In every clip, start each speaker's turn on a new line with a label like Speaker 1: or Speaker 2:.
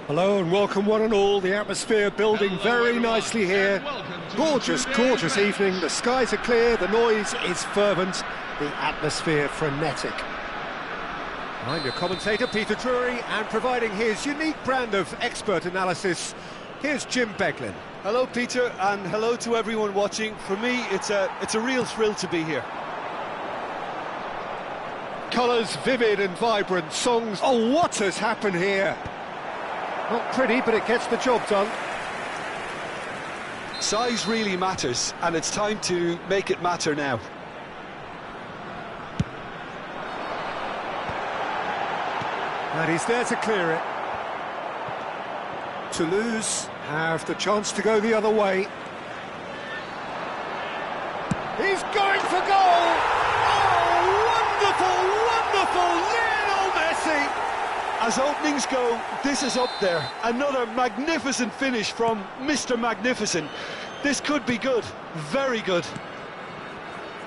Speaker 1: Hello and welcome one and all. The atmosphere building very nicely here. Gorgeous, gorgeous evening. The skies are clear, the noise is fervent, the atmosphere frenetic. I'm your commentator, Peter Drury, and providing his unique brand of expert analysis, here's Jim Beglin.
Speaker 2: Hello, Peter, and hello to everyone watching. For me, it's a real thrill to be here.
Speaker 1: Colours vivid and vibrant, songs. Oh, what has happened here? Not pretty, but it gets the job done.
Speaker 2: Size really matters, and it's time to make it matter now.
Speaker 1: And he's there to clear it. Toulouse have the chance to go the other way. He's going for goal! Oh, wonderful, wonderful, Lionel Messi!
Speaker 2: As openings go, this is up there. Another magnificent finish from Mr. Magnificent. This could be good, very good.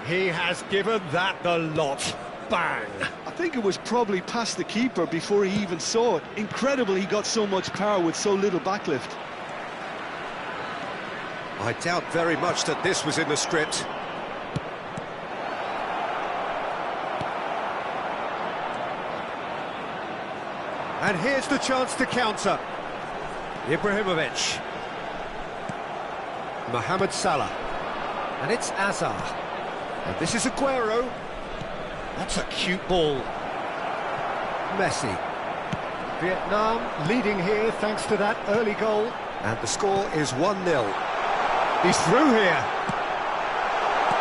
Speaker 1: He has given that the lot. Bang!
Speaker 2: I think it was probably past the keeper before he even saw it. Incredible he got so much power with so little backlift.
Speaker 1: I doubt very much that this was in the script. And here's the chance to counter. Ibrahimovic. Mohamed Salah. And it's Azar. And this is Aguero. That's a cute ball. Messi. Vietnam leading here thanks to that early goal. And the score is 1-0. He's through here.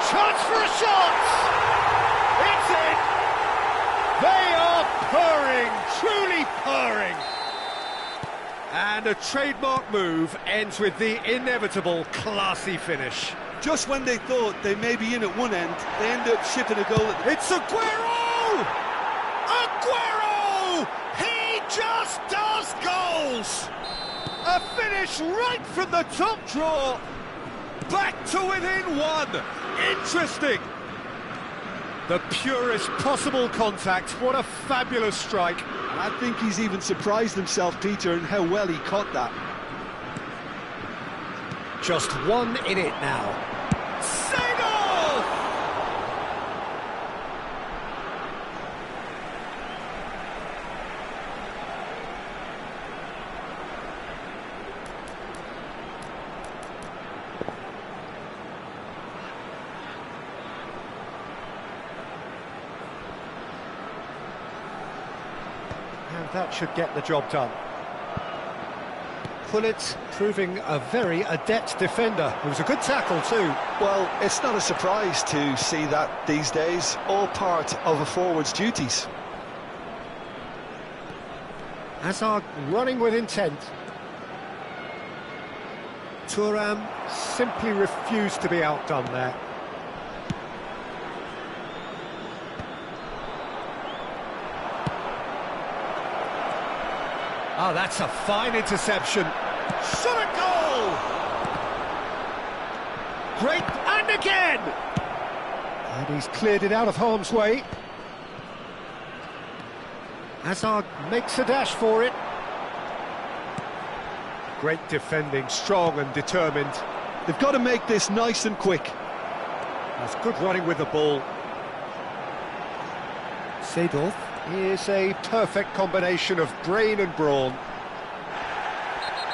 Speaker 1: Chance for a shot! It's in! They are purring, truly purring. And a trademark move ends with the inevitable classy finish.
Speaker 2: Just when they thought they may be in at one end, they end up shipping a goal at the...
Speaker 1: It's Aguero! Aguero! He just does goals! A finish right from the top draw. Back to within one. Interesting. The purest possible contact. What a fabulous strike.
Speaker 2: I think he's even surprised himself, Peter, in how well he caught that.
Speaker 1: Just one in it now. Seagull! And that should get the job done. Pullet proving a very adept defender. It was a good tackle too.
Speaker 2: Well, it's not a surprise to see that these days, all part of a forward's duties.
Speaker 1: Hazard running with intent. Thuram simply refused to be outdone there. Oh, that's a fine interception. Shot a goal! Great, and again! And he's cleared it out of harm's way. Hazard makes a dash for it. Great defending, strong and determined.
Speaker 2: They've got to make this nice and quick.
Speaker 1: That's good running with the ball. Seedorf is a perfect combination of brain and brawn.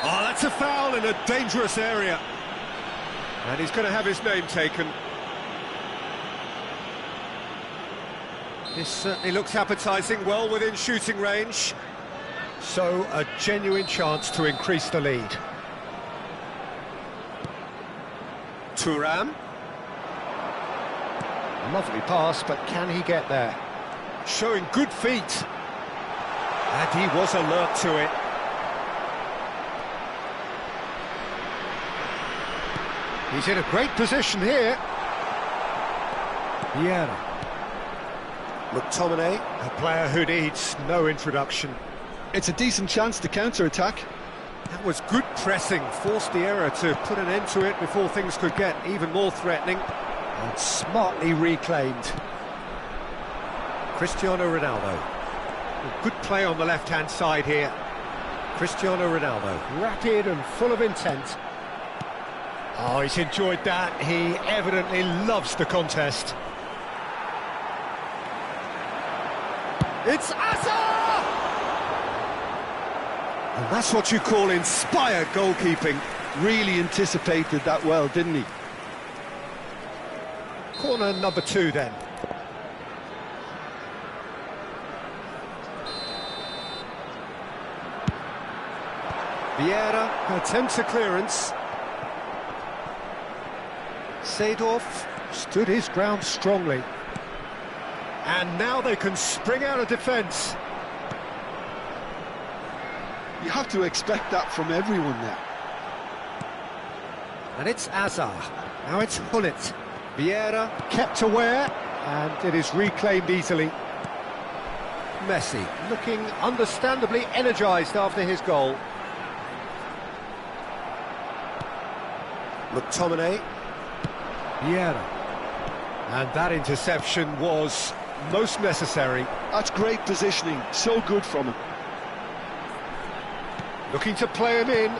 Speaker 1: Oh, that's a foul in a dangerous area. And he's going to have his name taken. This certainly looks appetising, well within shooting range. So, a genuine chance to increase the lead. Thuram. Lovely pass, but can he get there? Showing good feet. And he was alert to it. He's in a great position here. Vieira. McTominay, a player who needs no introduction.
Speaker 2: It's a decent chance to counter-attack.
Speaker 1: That was good pressing, forced the error to put an end to it before things could get even more threatening. And smartly reclaimed. Cristiano Ronaldo. Good play on the left-hand side here. Cristiano Ronaldo, rapid and full of intent. Oh, he's enjoyed that. He evidently loves the contest. It's Hazard! And that's what you call inspired goalkeeping.
Speaker 2: Really anticipated that well, didn't he?
Speaker 1: Corner number 2 then. Vieira attempts a clearance. Seedorf stood his ground strongly. And now they can spring out of defence.
Speaker 2: You have to expect that from everyone now.
Speaker 1: And it's Hazard. Now it's Hullet. Vieira kept aware, and it is reclaimed easily. Messi looking understandably energised after his goal. McTominay. Vieira. And that interception was most necessary.
Speaker 2: That's great positioning, so good from him.
Speaker 1: Looking to play him in.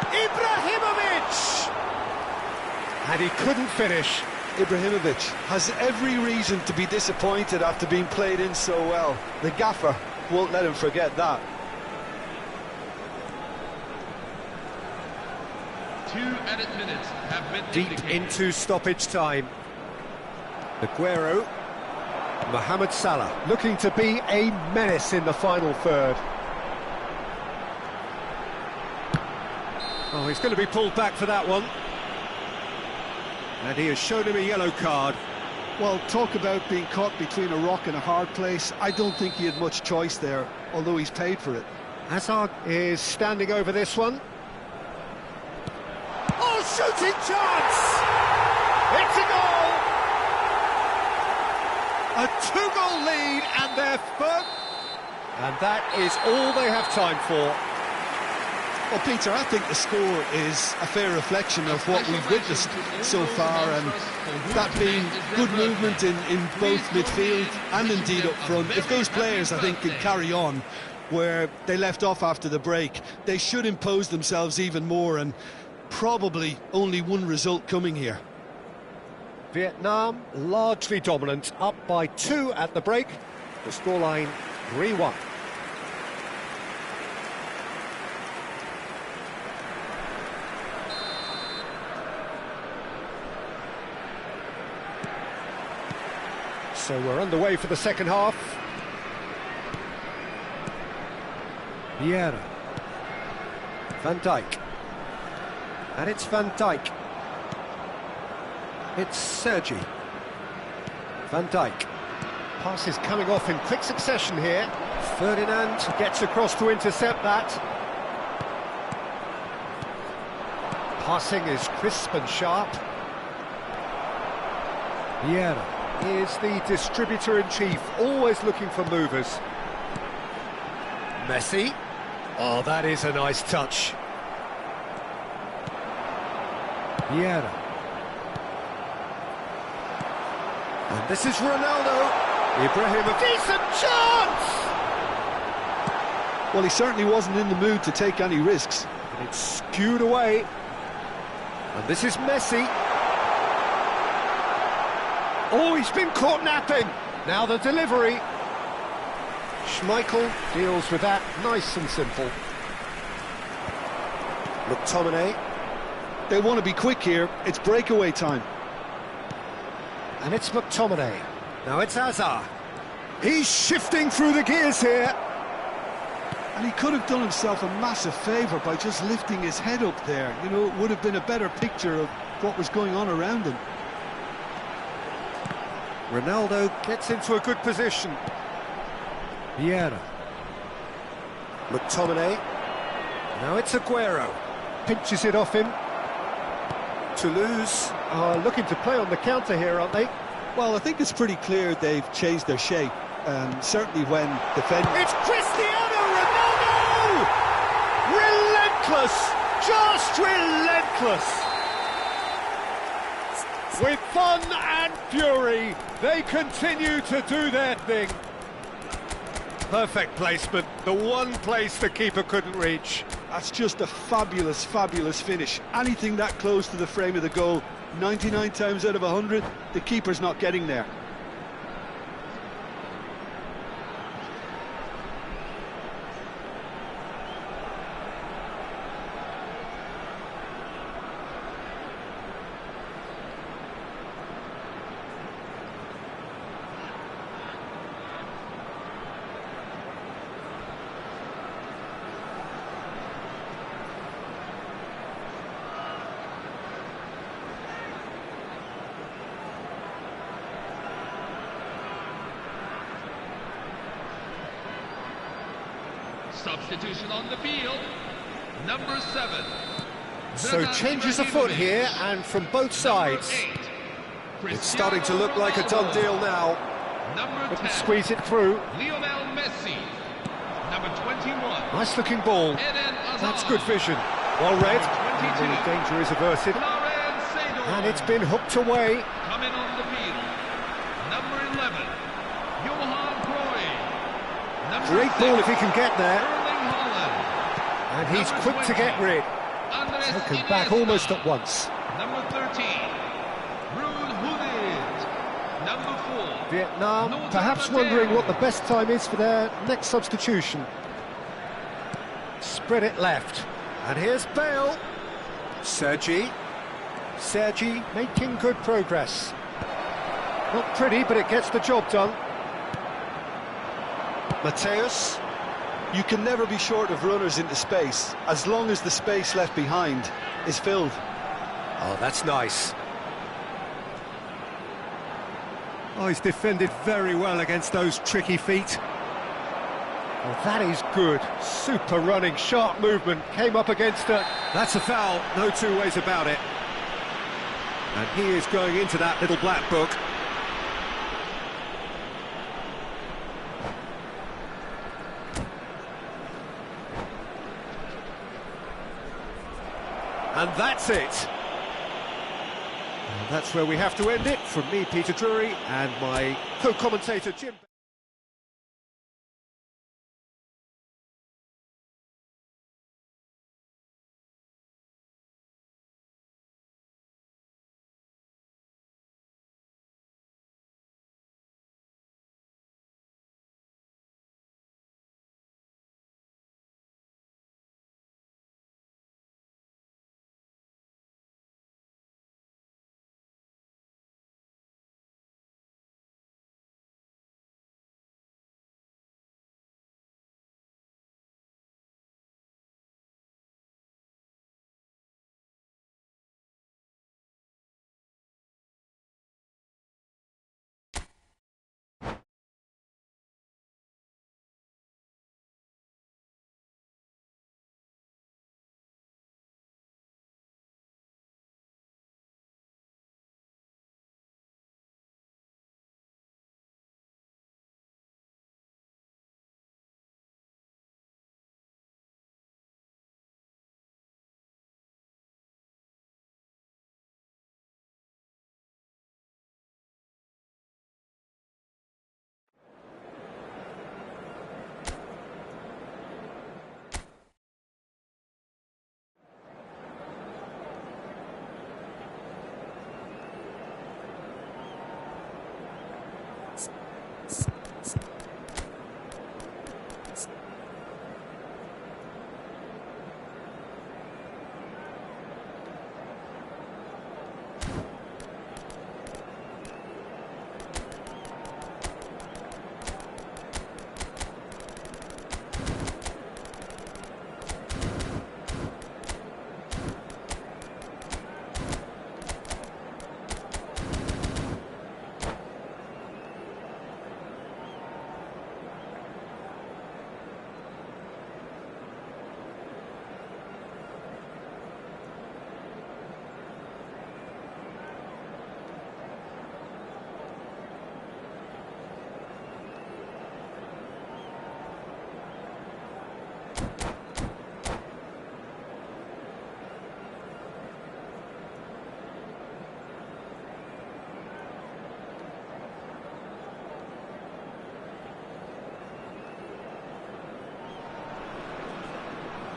Speaker 1: Ibrahimovic! And he couldn't finish.
Speaker 2: Ibrahimovic has every reason to be disappointed after being played in so well. The gaffer won't let him forget that.
Speaker 3: 2 added minutes have been
Speaker 1: Deep
Speaker 3: indicated.
Speaker 1: into stoppage time. Aguero. Mohamed Salah looking to be a menace in the final third. Oh, he's going to be pulled back for that one. And he has shown him a yellow card.
Speaker 2: Well, talk about being caught between a rock and a hard place. I don't think he had much choice there, although he's paid for it.
Speaker 1: Hazard is standing over this one. Oh, shooting chance! It's a goal! A 2-goal lead, and they're firm. And that is all they have time for.
Speaker 2: Well, Peter, I think the score is a fair reflection of what we've witnessed so far, and that being good movement in both midfield and indeed up front. If those players, I think, can carry on where they left off after the break, they should impose themselves even more, and probably only one result coming here.
Speaker 1: Vietnam largely dominant, up by 2 at the break. The scoreline 3-1. So we're underway for the second half. Vieira. Van Dijk. And it's Van Dijk. It's Sergi. Van Dijk. Passes coming off in quick succession here. Ferdinand gets across to intercept that. Passing is crisp and sharp. Vieira is the distributor-in-chief, always looking for movers. Messi. Oh, that is a nice touch. Vieira. And this is Ronaldo. Ibrahim, a decent chance!
Speaker 2: Well, he certainly wasn't in the mood to take any risks.
Speaker 1: And it's skewed away. And this is Messi. Oh, he's been caught napping. Now the delivery. Schmeichel deals with that nice and simple. McTominay.
Speaker 2: They want to be quick here. It's breakaway time.
Speaker 1: And it's McTominay. Now it's Hazard. He's shifting through the gears here.
Speaker 2: And he could have done himself a massive favour by just lifting his head up there. You know, it would have been a better picture of what was going on around him.
Speaker 1: Ronaldo gets into a good position. Vieira. McTominay. Now it's Aguero. Pinches it off him. Toulouse are looking to play on the counter here, aren't they?
Speaker 2: Well, I think it's pretty clear they've changed their shape. Certainly when defending...
Speaker 1: It's Cristiano Ronaldo! Relentless! Just relentless! With fun and fury, they continue to do their thing. Perfect placement, the one place the keeper couldn't reach.
Speaker 2: That's just a fabulous, fabulous finish. Anything that close to the frame of the goal, 99 times out of 100, the keeper's not getting there.
Speaker 3: Substitution on the field, number 7.
Speaker 1: So changes afoot here, and from both sides. It's starting to look like a done deal now.
Speaker 3: Number
Speaker 1: Couldn't
Speaker 3: 10.
Speaker 1: squeeze it through.
Speaker 3: Lionel Messi. Number 21.
Speaker 1: Nice looking ball.
Speaker 3: Eden Hazard.
Speaker 1: That's good vision. Well read.
Speaker 3: Number 22.
Speaker 1: And the danger is averted.
Speaker 3: Clarence Seedorf.
Speaker 1: And it's been hooked away.
Speaker 3: Coming on the field, number 11. Johan Cruyff. Number
Speaker 1: Great
Speaker 3: 6.
Speaker 1: ball if he can get there.
Speaker 3: Erling Haaland.
Speaker 1: And he's
Speaker 3: Number
Speaker 1: quick to
Speaker 3: 20.
Speaker 1: get rid.
Speaker 3: Andres
Speaker 1: Taken back
Speaker 3: Iniesta.
Speaker 1: almost at once.
Speaker 3: Number 13. Ruud Gullit. Number 4.
Speaker 1: Vietnam
Speaker 3: Nota
Speaker 1: perhaps
Speaker 3: Mateo.
Speaker 1: wondering what the best time is for their next substitution. Spread it left. And here's Bale. Sergi making good progress. Not pretty, but it gets the job done. Mateus.
Speaker 2: You can never be short of runners into space, as long as the space left behind is filled.
Speaker 1: Oh, that's nice. Oh, he's defended very well against those tricky feet. Oh, that is good. Super running, sharp movement. Came up against it. That's a foul, no two ways about it. And he is going into that little black book. And that's it. And that's where we have to end it. From me, Peter Drury, and my co-commentator, Jim.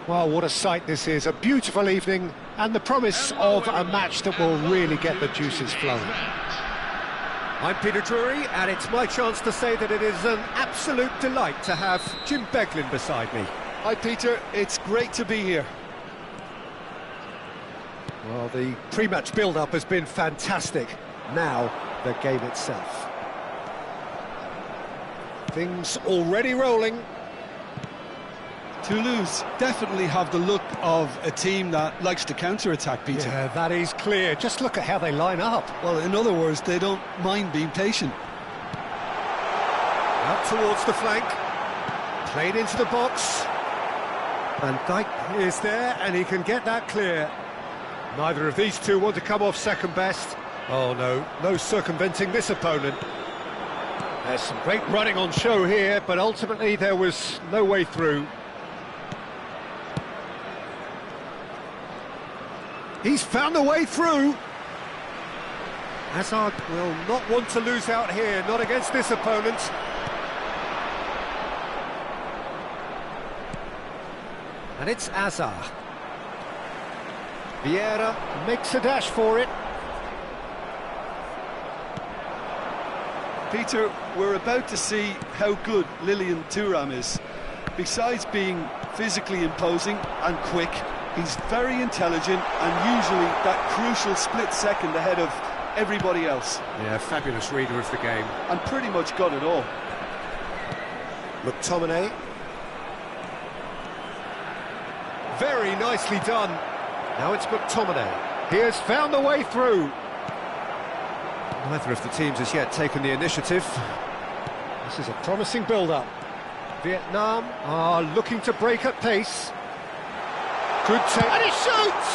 Speaker 1: Well, what a sight this is, a beautiful evening, and the promise of a match that will really get the juices flowing. I'm Peter Drury, and it's my chance to say that it is an absolute delight to have Jim Beglin beside me.
Speaker 2: Hi Peter, it's great to be here.
Speaker 1: Well, the pre-match build-up has been fantastic. Now, the game itself. Things already rolling.
Speaker 2: Toulouse definitely have the look of a team that likes to counter-attack, Peter.
Speaker 1: Yeah, that is clear. Just look at how they line up.
Speaker 2: Well, in other words, they don't mind being patient.
Speaker 1: Out towards the flank. Played into the box. Van Dijk is there, and he can get that clear. Neither of these two want to come off second best. Oh no, no circumventing this opponent. There's some great running on show here, but ultimately there was no way through. He's found a way through. Hazard will not want to lose out here, not against this opponent. And it's Hazard. Vieira makes a dash for it.
Speaker 2: Peter, we're about to see how good Lilian Thuram is. Besides being physically imposing and quick, he's very intelligent and usually that crucial split second ahead of everybody else.
Speaker 1: Yeah, fabulous reader of the game.
Speaker 2: And pretty much got it all.
Speaker 1: McTominay. Very nicely done. Now it's McTominay. He has found a way through. Neither of the teams has yet taken the initiative. This is a promising build-up. Vietnam are looking to break at pace. Good take. And he shoots!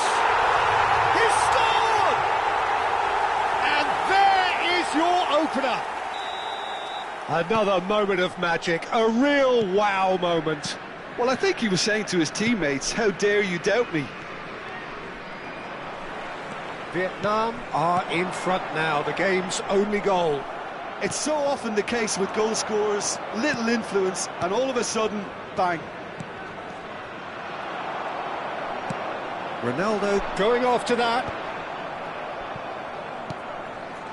Speaker 1: He's scored! And there is your opener. Another moment of magic, a real wow moment.
Speaker 2: Well, I think he was saying to his teammates, how dare you doubt me?
Speaker 1: Vietnam are in front now, the game's only goal.
Speaker 2: It's so often the case with goal scorers, little influence, and all of a sudden, bang.
Speaker 1: Ronaldo going after that.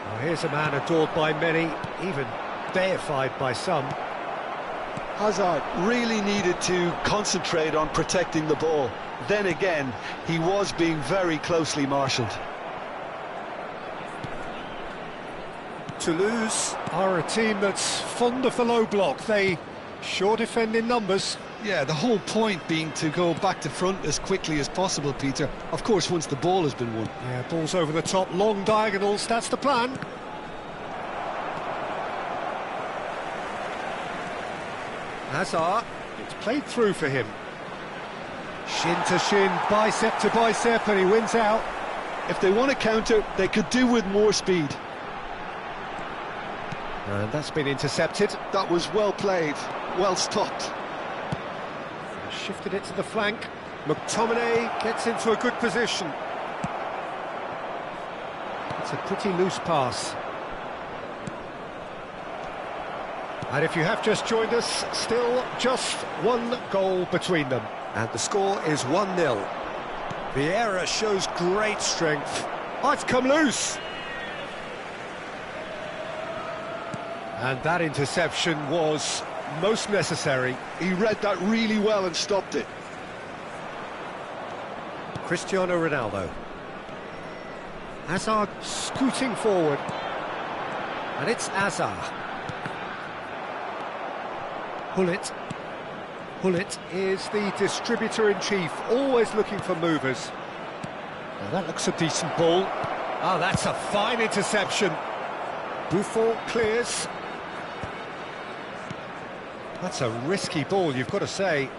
Speaker 1: Well, here's a man adored by many, even deified by some.
Speaker 2: Hazard really needed to concentrate on protecting the ball. Then again, he was being very closely marshalled.
Speaker 1: Toulouse are a team that's fond of the low block. They sure defend in numbers.
Speaker 2: Yeah, the whole point being to go back to front as quickly as possible, Peter. Of course, once the ball has been won.
Speaker 1: Yeah, balls over the top, long diagonals, that's the plan. Hazard, it's played through for him. Shin to shin, bicep to bicep, and he wins out.
Speaker 2: If they want to counter, they could do with more speed.
Speaker 1: And that's been intercepted.
Speaker 2: That was well played, well stopped.
Speaker 1: Shifted it to the flank. McTominay gets into a good position. It's a pretty loose pass. And if you have just joined us, still just one goal between them. And the score is 1-0. Vieira shows great strength. Oh, it's come loose. And that interception was most necessary.
Speaker 2: He read that really well and stopped it.
Speaker 1: Cristiano Ronaldo. Hazard scooting forward. And it's Hazard. Hullet. Hullet is the distributor-in-chief, always looking for movers. Now that looks a decent ball. Oh, that's a fine interception. Buffon clears. That's a risky ball, you've got to say.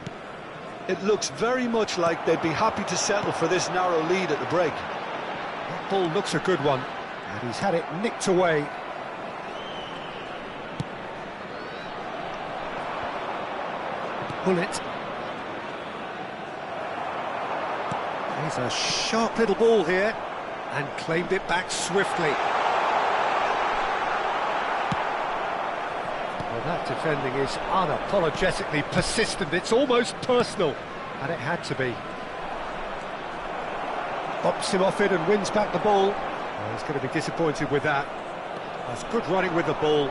Speaker 2: It looks very much like they'd be happy to settle for this narrow lead at the break.
Speaker 1: That ball looks a good one, and he's had it nicked away. Hullet. He's a sharp little ball here, and claimed it back swiftly. Well, that defending is unapologetically persistent, it's almost personal. And it had to be. Bops him off it and wins back the ball. Oh, he's going to be disappointed with that. That's good running with the ball.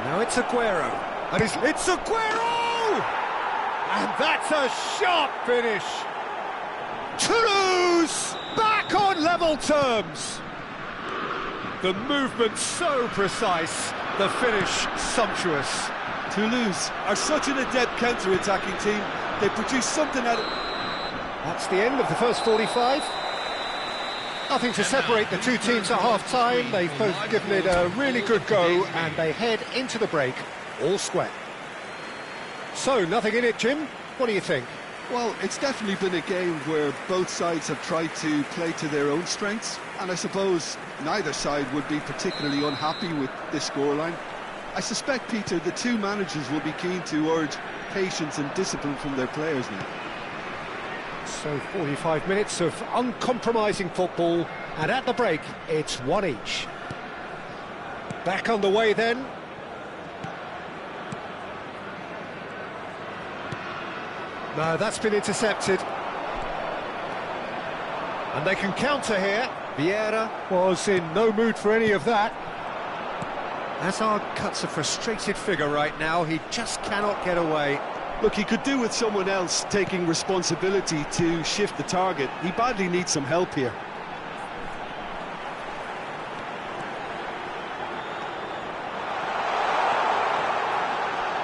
Speaker 1: Now it's Aguero. And it's Aguero! And that's a sharp finish. Toulouse back on level terms. The movement so precise, the finish sumptuous.
Speaker 2: Toulouse are such an adept counter-attacking team. They produce something out of...
Speaker 1: That's the end of the first 45. Nothing to separate the two teams at half-time. They've both given it a really good go, and they head into the break all square. So, nothing in it, Jim. What do you think?
Speaker 2: Well, it's definitely been a game where both sides have tried to play to their own strengths, and I suppose neither side would be particularly unhappy with this scoreline. I suspect, Peter, the two managers will be keen to urge patience and discipline from their players now.
Speaker 1: So 45 minutes of uncompromising football, and at the break, it's one each. Back on the way then. No, that's been intercepted. And they can counter here. Vieira was in no mood for any of that. Hazard cuts a frustrated figure right now. He just cannot get away.
Speaker 2: Look, he could do with someone else taking responsibility to shift the target. He badly needs some help here.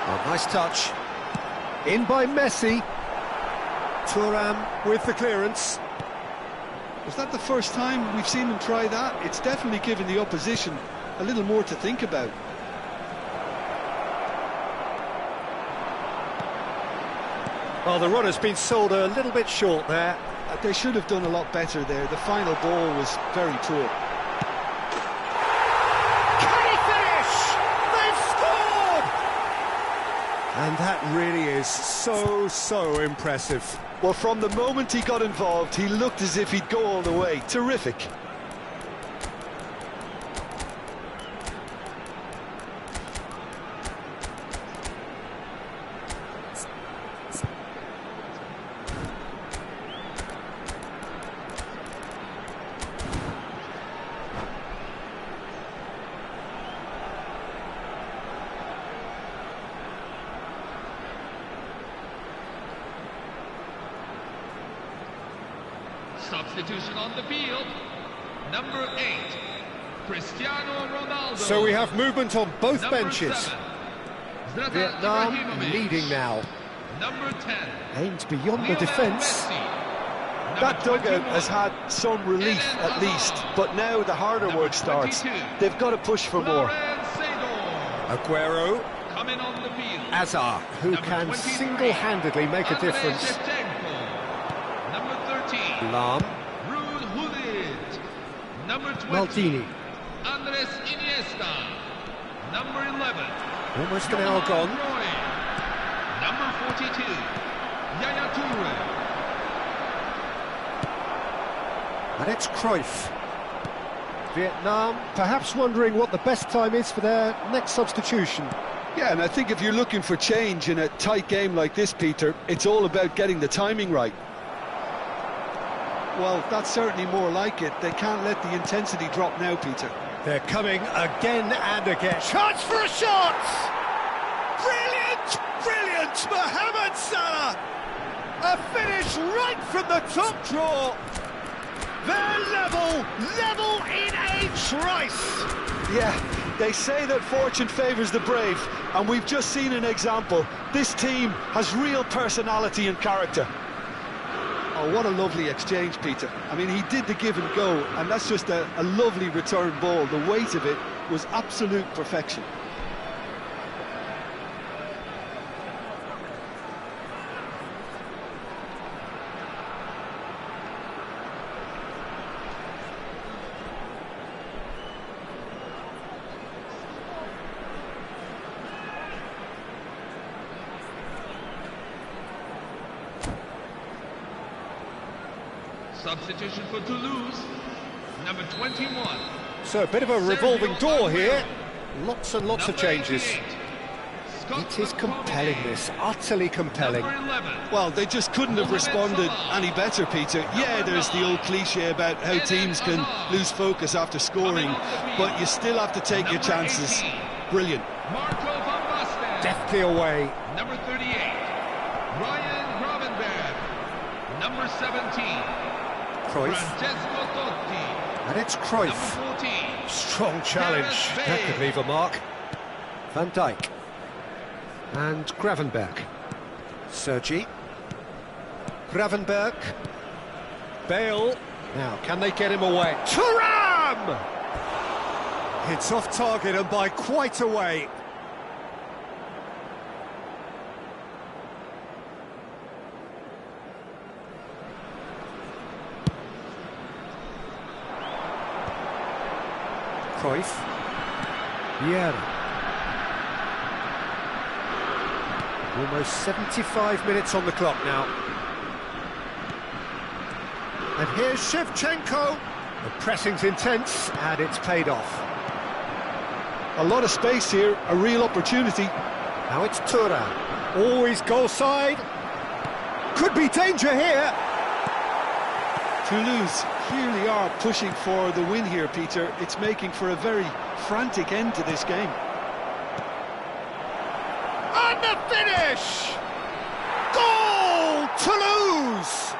Speaker 1: Oh, nice touch. In by Messi. Thuram with the clearance.
Speaker 2: Was that the first time we've seen him try that? It's definitely given the opposition a little more to think about.
Speaker 1: Well, the runner's been sold a little bit short there.
Speaker 2: They should have done a lot better there. The final ball was very poor.
Speaker 1: Can he finish? They've scored! And that really is so impressive.
Speaker 2: Well, from the moment he got involved, he looked as if he'd go all the way. Terrific.
Speaker 3: Substitution on the field. Number 8, Cristiano Ronaldo.
Speaker 1: So we have movement on both
Speaker 3: Number
Speaker 1: benches.
Speaker 3: 7,
Speaker 1: Vietnam
Speaker 3: Ibrahimovic.
Speaker 1: leading now.
Speaker 3: Number 10,
Speaker 1: Aimed beyond the
Speaker 3: Lionel
Speaker 1: defence.
Speaker 3: Messi.
Speaker 2: That
Speaker 3: Number
Speaker 2: dugout
Speaker 3: 21,
Speaker 2: has had some relief
Speaker 3: Eden
Speaker 2: at least,
Speaker 3: Hazard.
Speaker 2: but now the harder
Speaker 3: Number
Speaker 2: work starts.
Speaker 3: 22,
Speaker 2: They've got to push for more.
Speaker 3: Florent Seedorf.
Speaker 1: Aguero,
Speaker 3: Coming on the field.
Speaker 1: Azar, who
Speaker 3: Number
Speaker 1: can
Speaker 3: 23,
Speaker 1: single-handedly make a
Speaker 3: Andrei
Speaker 1: difference.
Speaker 3: Shevchenko. Number 13,
Speaker 1: Lam,
Speaker 3: Ruud Gullit. Number 20,
Speaker 1: Maldini,
Speaker 3: Andres Iniesta. Number 11,
Speaker 1: almost an hour gone.
Speaker 3: Cruyff. Number 42, Yaya Toure.
Speaker 1: And it's Cruyff. Vietnam perhaps wondering what the best time is for their next substitution.
Speaker 2: Yeah, and I think if you're looking for change in a tight game like this, Peter, it's all about getting the timing right. Well, that's certainly more like it. They can't let the intensity drop now, Peter.
Speaker 1: They're coming again and again. Chance for a shot! Brilliant! Brilliant! Mohamed Salah! A finish right from the top draw. They're level in a trice.
Speaker 2: Yeah, they say that fortune favours the brave, and we've just seen an example. This team has real personality and character. Oh, what a lovely exchange, Peter. I mean, he did the give and go, and that's just a lovely return ball. The weight of it was absolute perfection.
Speaker 3: Substitution for Toulouse, number 21.
Speaker 1: So a bit of a revolving door here. Lots and lots of changes. It is compelling, this, utterly compelling.
Speaker 3: Number 11.
Speaker 2: Well, they just couldn't have responded any better, Peter. Yeah, there's the old cliche about how teams can lose focus after scoring, but you still have to take your chances. Brilliant.
Speaker 3: Marco van Basten.
Speaker 1: Deftly away.
Speaker 3: Number 38, Ryan Gravenberg. Number 17,
Speaker 1: Cruyff.
Speaker 3: Francesco Totti.
Speaker 1: And it's
Speaker 3: Number
Speaker 1: Cruyff.
Speaker 3: 14,
Speaker 1: Strong challenge.
Speaker 3: Gareth
Speaker 1: That could
Speaker 3: Bale.
Speaker 1: leave a mark. Van Dijk. And Gravenberg. Sergi. Gravenberg. Bale. Now, can they get him away? Thuram! It's off target and by quite a way. Cruyff. Vieira. Almost 75 minutes on the clock now. And here's Shevchenko. The pressing's intense and it's paid off.
Speaker 2: A lot of space here, a real opportunity.
Speaker 1: Now it's Thuram. Always goal side. Could be danger here.
Speaker 2: Toulouse clearly are pushing for the win here, Peter. It's making for a very frantic end to this game.
Speaker 1: And the finish! Goal! Toulouse!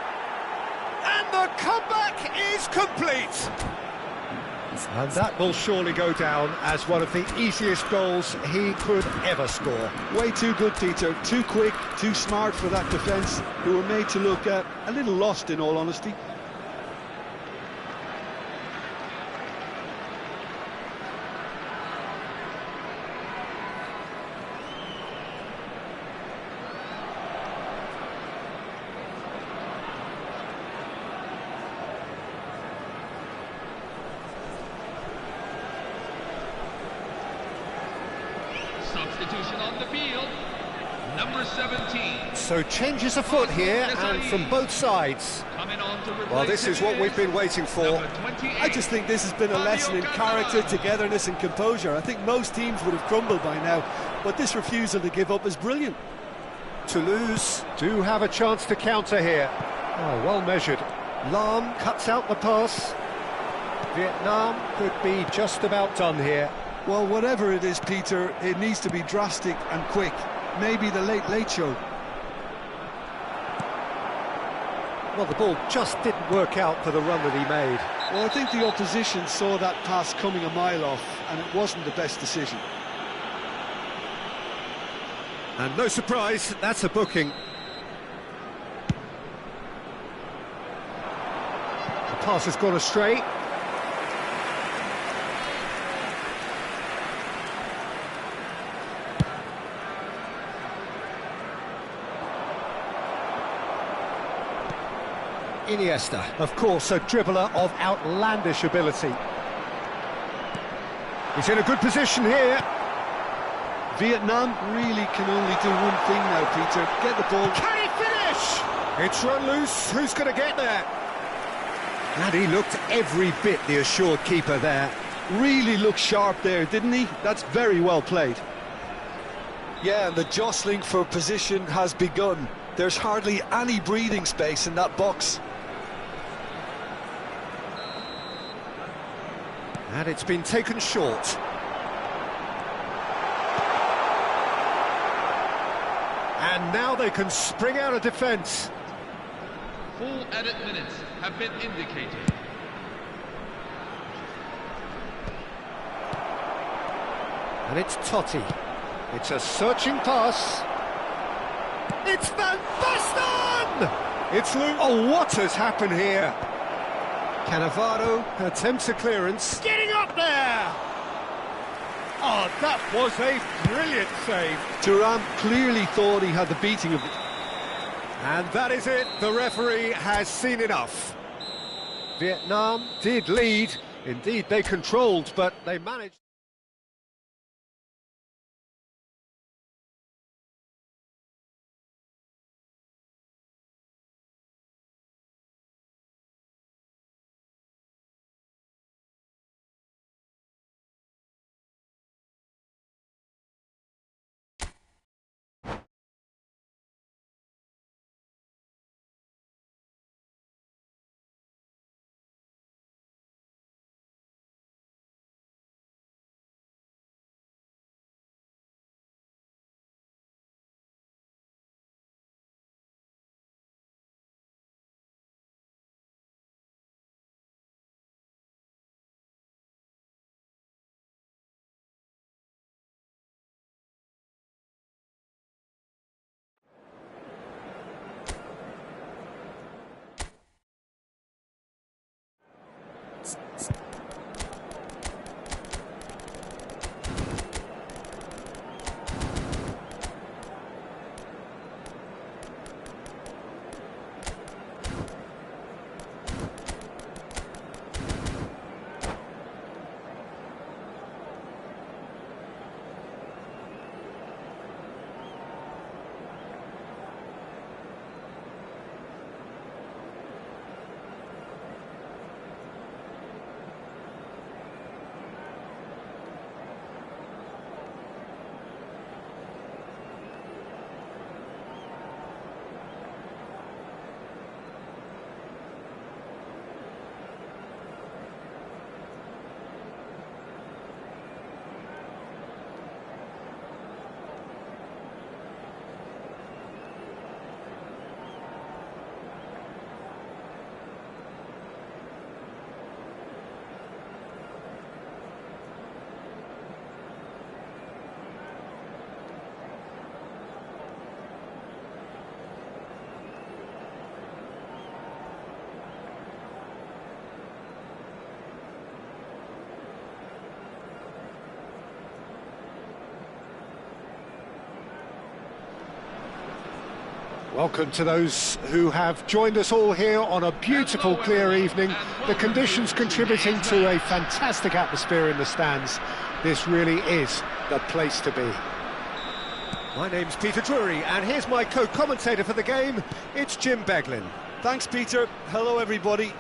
Speaker 1: And the comeback is complete! And that will surely go down as one of the easiest goals he could ever score.
Speaker 2: Way too good, Peter. Too quick, too smart for that defence, who were made to look a little lost, in all honesty.
Speaker 3: Substitution on the field. Number 17.
Speaker 1: So changes afoot here and from both sides.
Speaker 3: Coming on to replace
Speaker 1: Well, this is what we've been waiting for.
Speaker 3: number 28.
Speaker 2: I just think this has been a lesson in character, togetherness and composure. I think most teams would have crumbled by now, but this refusal to give up is brilliant.
Speaker 1: Toulouse do have a chance to counter here. Oh, well measured. Lam cuts out the pass. Vietnam could be just about done here.
Speaker 2: Well, whatever it is, Peter, it needs to be drastic and quick. Maybe the late show.
Speaker 1: Well, the ball just didn't work out for the run that he made.
Speaker 2: Well, I think the opposition saw that pass coming a mile off, and it wasn't the best decision.
Speaker 1: And no surprise, that's a booking. The pass has gone astray. Iniesta, of course, a dribbler of outlandish ability. He's in a good position here.
Speaker 2: Vietnam really can only do one thing now, Peter. Get the ball.
Speaker 1: Can he finish? It's run loose. Who's going to get there? And he looked every bit the assured keeper there.
Speaker 2: Really looked sharp there, didn't he? That's very well played. Yeah, and the jostling for position has begun. There's hardly any breathing space in that box.
Speaker 1: And it's been taken short. And now they can spring out of defence.
Speaker 3: Full edit minutes have been indicated.
Speaker 1: And it's Totti. It's a searching pass. It's Van Basten! It's Luke. Oh, what has happened here? Cannavaro attempts a clearance. Getting up there! Oh, that was a brilliant save.
Speaker 2: Thuram clearly thought he had the beating of it.
Speaker 1: And that is it. The referee has seen enough. Vietnam did lead. Indeed, they controlled, but they managed. Welcome to those who have joined us all here on a beautiful, clear evening. The conditions contributing to a fantastic atmosphere in the stands. This really is the place to be. My name's Peter Drury, and here's my co-commentator for the game. It's Jim Beglin.
Speaker 2: Thanks, Peter. Hello, everybody.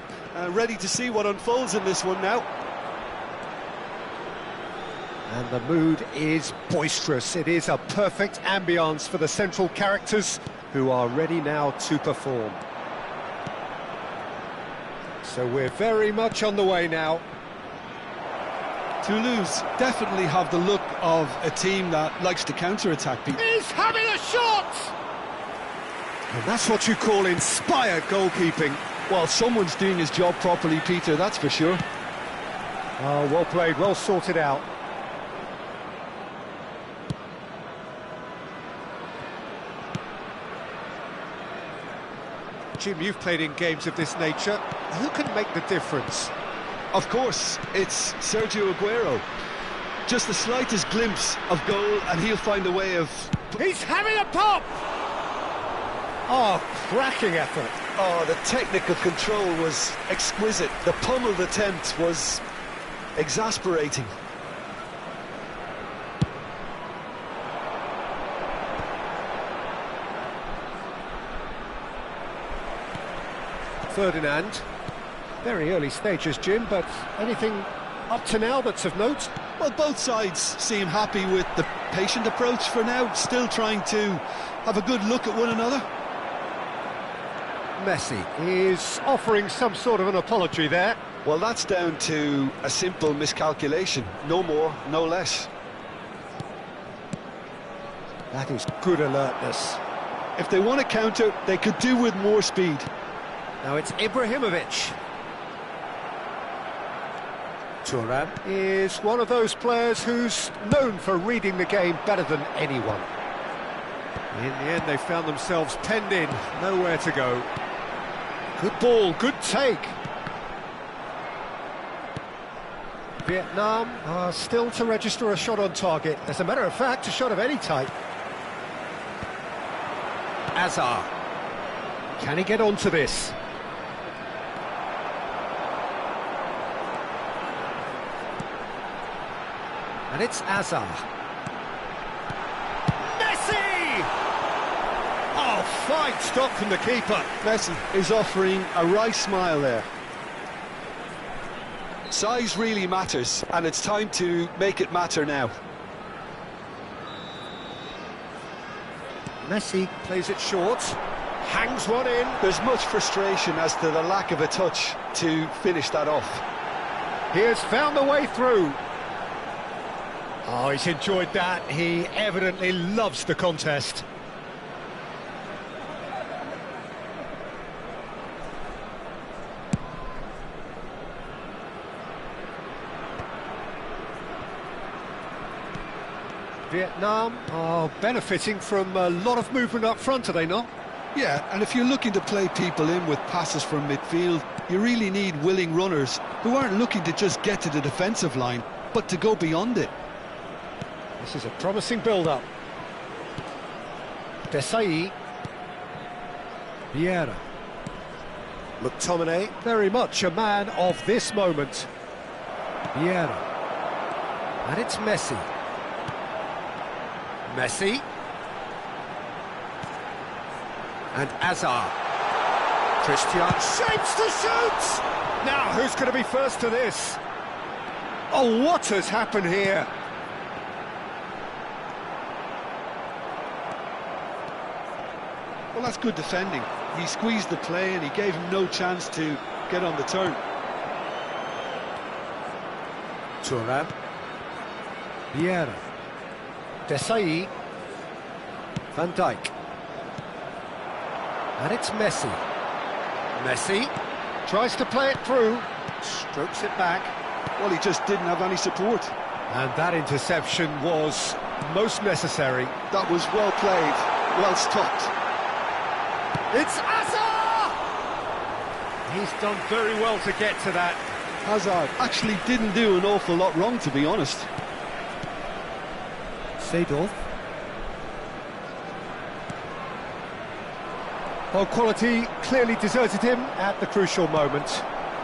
Speaker 2: Ready to see what unfolds in this one now.
Speaker 1: And the mood is boisterous. It is a perfect ambience for the central characters, who are ready now to perform. So we're very much on the way now.
Speaker 2: Toulouse definitely have the look of a team that likes to counter-attack people.
Speaker 1: He's having a shot! And that's what you call inspired goalkeeping.
Speaker 2: Well, someone's doing his job properly, Peter, that's for sure.
Speaker 1: Oh, well played, well sorted out. Jim, you've played in games of this nature. Who can make the difference?
Speaker 2: Of course, it's Sergio Aguero. Just the slightest glimpse of goal and he'll find a way of...
Speaker 1: He's having a pop! Oh, cracking effort.
Speaker 2: Oh, the technical control was exquisite. The pummeled attempt was exasperating.
Speaker 1: Ferdinand. Very early stages, Jim, but anything up to now that's of note?
Speaker 2: Well, both sides seem happy with the patient approach for now, still trying to have a good look at one another.
Speaker 1: Messi is offering some sort of an apology there.
Speaker 2: Well, that's down to a simple miscalculation, no more, no less.
Speaker 1: That is good alertness.
Speaker 2: If they want to counter, they could do with more speed.
Speaker 1: Now it's Ibrahimovic. Thuram is one of those players who's known for reading the game better than anyone. In the end, they found themselves penned in, nowhere to go. Good ball, good take. Vietnam are still to register a shot on target. As a matter of fact, a shot of any type. Azar. Can he get onto this? And it's Azar. Messi! Oh, fine stop from the keeper.
Speaker 2: Messi is offering a wry smile there. Size really matters, and it's time to make it matter now.
Speaker 1: Messi plays it short, hangs one in.
Speaker 2: There's much frustration as to the lack of a touch to finish that off.
Speaker 1: He has found the way through. Oh, he's enjoyed that. He evidently loves the contest. Vietnam are benefiting from a lot of movement up front, are they not?
Speaker 2: Yeah, and if you're looking to play people in with passes from midfield, you really need willing runners who aren't looking to just get to the defensive line, but to go beyond it.
Speaker 1: This is a promising build-up. Desai. Vieira. McTominay, very much a man of this moment. Vieira. And it's Messi. Messi. And Azar. Christian shapes to shoot! Now, who's going to be first to this? Oh, what has happened here?
Speaker 2: Well, that's good defending. He squeezed the play and he gave him no chance to get on the turn.
Speaker 1: Thuram. Vieira. Desai. Van Dijk. And it's Messi. Messi tries to play it through, strokes it back.
Speaker 2: Well, he just didn't have any support.
Speaker 1: And that interception was most necessary.
Speaker 2: That was well played, well stopped.
Speaker 1: It's Hazard! He's done very well to get to that.
Speaker 2: Hazard actually didn't do an awful lot wrong, to be honest.
Speaker 1: Seedorf. Well, quality clearly deserted him at the crucial moment.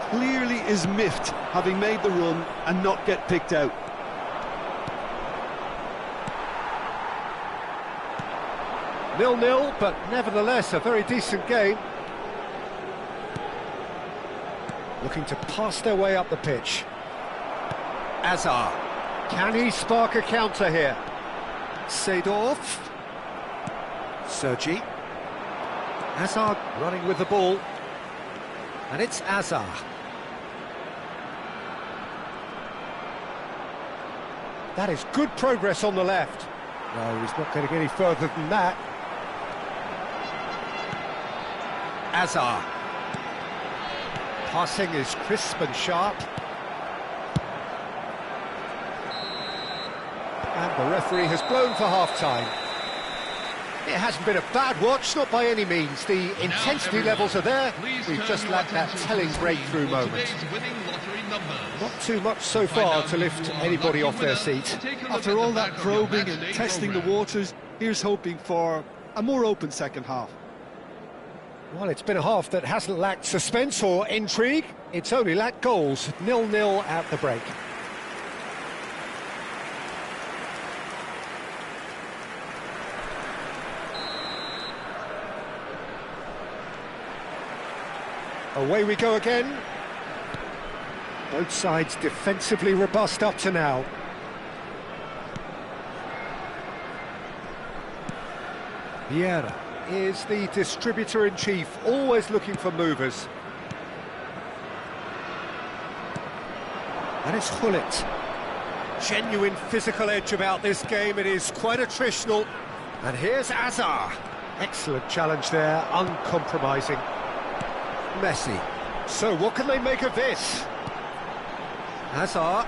Speaker 2: Clearly is miffed, having made the run and not get picked out.
Speaker 1: Nil-nil, but nevertheless a very decent game. Looking to pass their way up the pitch. Azar. Can he spark a counter here? Seedorf. Sergi. Hazard running with the ball. And it's Azar. That is good progress on the left. No, he's not going to get any further than that. Azar. Passing is crisp and sharp. And the referee has blown for half-time. It hasn't been a bad watch, not by any means. The intensity levels are there. We've just lacked that telling breakthrough moment. Not too much so far to lift anybody off their seat.
Speaker 2: After all that probing and testing the waters, here's hoping for a more open second half.
Speaker 1: Well, it's been a half that hasn't lacked suspense or intrigue. It's only lacked goals. 0-0 at the break. Away we go again. Both sides defensively robust up to now. Vieira is the distributor-in-chief, always looking for movers. And it's Hullet. Genuine physical edge about this game. It is quite attritional. And here's Azar. Excellent challenge there, uncompromising. Messi. So what can they make of this? Hazard.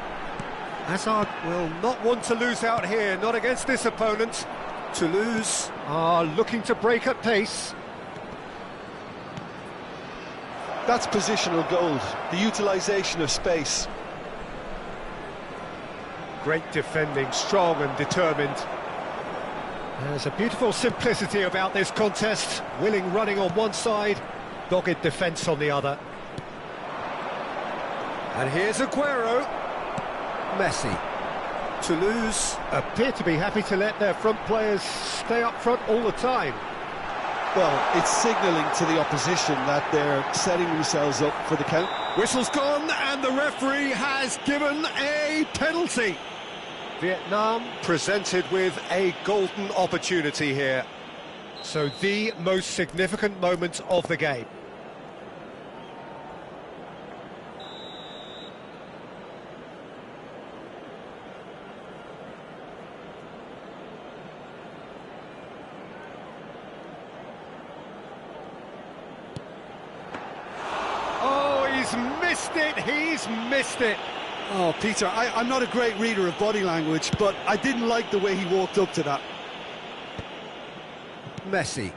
Speaker 1: Hazard will not want to lose out here, not against this opponent. Toulouse are looking to break at pace.
Speaker 2: That's positional gold, the utilisation of space.
Speaker 1: Great defending, strong and determined. There's a beautiful simplicity about this contest. Willing running on one side, dogged defence on the other. And here's Aguero. Messi. Toulouse appear to be happy to let their front players stay up front all the time.
Speaker 2: Well, it's signalling to the opposition that they're setting themselves up for the count.
Speaker 1: Whistle's gone and the referee has given a penalty. Vietnam presented with a golden opportunity here. So the most significant moment of the game. He's missed it.
Speaker 2: Oh, Peter, I'm not a great reader of body language, but I didn't like the way he walked up to that.
Speaker 1: Messi.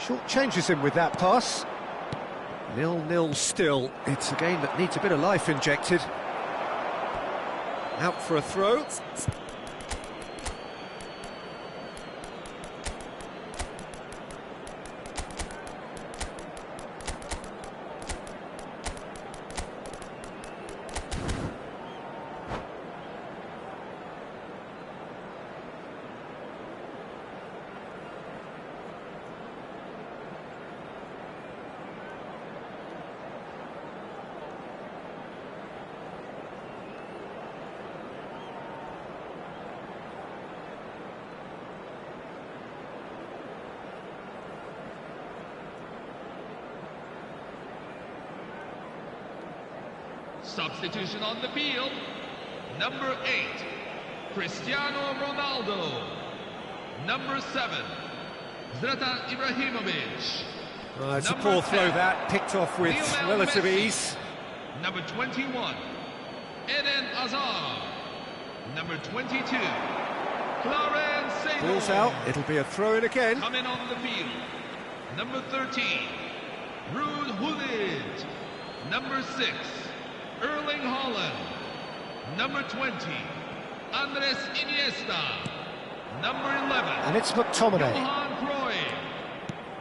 Speaker 1: Short changes him with that pass. 0-0 still. It's a game that needs a bit of life injected. Out for a throw.
Speaker 3: Substitution on the field. Number 8, Cristiano Ronaldo. Number 7, Zlatan Ibrahimovic.
Speaker 1: It's a poor throw that, picked off with
Speaker 3: Lionel
Speaker 1: relative
Speaker 3: Messi.
Speaker 1: ease.
Speaker 3: Number 21, Eden Hazard. Number 22, Clarence Seedorf.
Speaker 1: Ball's out, it'll be a throw-in again.
Speaker 3: Coming on the field, number 13, Ruud Gullit. Number 6, Erling Haaland. Number 20, Andres Iniesta. Number 11,
Speaker 1: And it's McTominay.
Speaker 3: Johan Cruyff.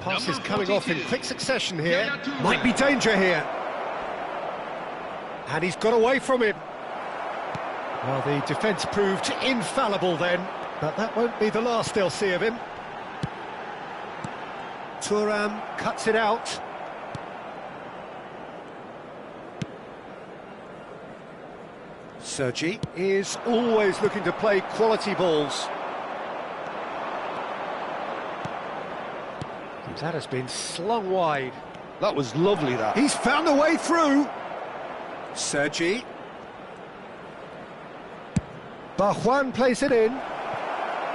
Speaker 1: Passes
Speaker 3: Number
Speaker 1: coming off in
Speaker 3: 42,
Speaker 1: quick succession here.
Speaker 3: Yaya Toure.
Speaker 1: Might be danger here. And he's got away from him. Well, the defence proved infallible then, but that won't be the last they'll see of him. Thuram cuts it out. Sergi is always looking to play quality balls. That has been slung wide.
Speaker 2: That was lovely, that.
Speaker 1: He's found a way through. Sergi. Barjuan plays it in.